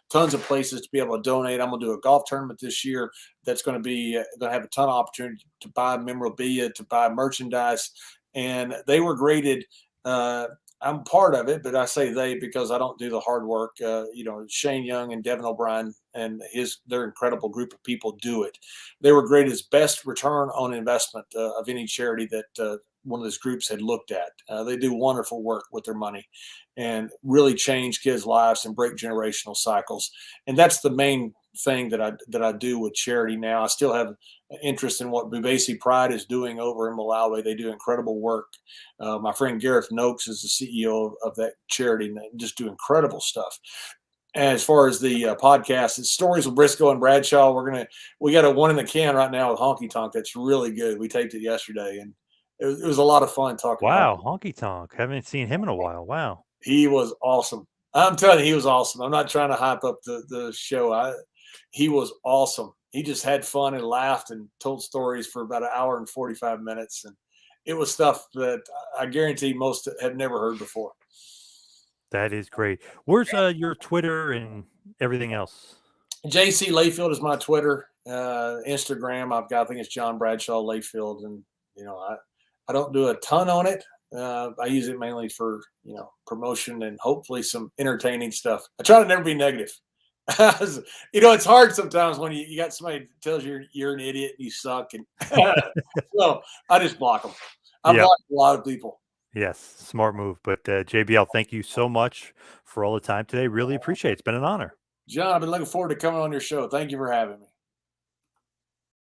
tons of places to be able to donate. I'm going to do a golf tournament this year that's going to have a ton of opportunity to buy memorabilia, to buy merchandise. And they were graded. I'm part of it, but I say they because I don't do the hard work. Shane Young and Devin O'Brien and their incredible group of people do it. They were graded as best return on investment of any charity that one of those groups had looked at. They do wonderful work with their money and really change kids' lives and break generational cycles. And that's the main thing that I do with charity now. I still have interest in what Bubasi Pride is doing over in Malawi. They do incredible work. My friend Gareth Noakes is the CEO of that charity, and they just do incredible stuff. As far as the podcast, it's Stories with Briscoe and Bradshaw. We got a one in the can right now with Honky Tonk that's really good. We taped it yesterday, and it was a lot of fun talking. Wow, Honky Tonk. Haven't seen him in a while. Wow. He was awesome. I'm telling you, he was awesome. I'm not trying to hype up the show. He was awesome. He just had fun and laughed and told stories for about an hour and 45 minutes. And it was stuff that I guarantee most have never heard before. That is great. Where's your Twitter and everything else? JC Layfield is my Twitter. Instagram, I think it's John Bradshaw Layfield. And, I don't do a ton on it. I use it mainly for, promotion and hopefully some entertaining stuff. I try to never be negative. You know, it's hard sometimes when you got somebody that tells you you're an idiot and you suck, and so I just block them. I Yep. block a lot of people. Yes, smart move. But JBL, thank you so much for all the time today. Really appreciate it. It's been an honor. John, I've been looking forward to coming on your show. Thank you for having me.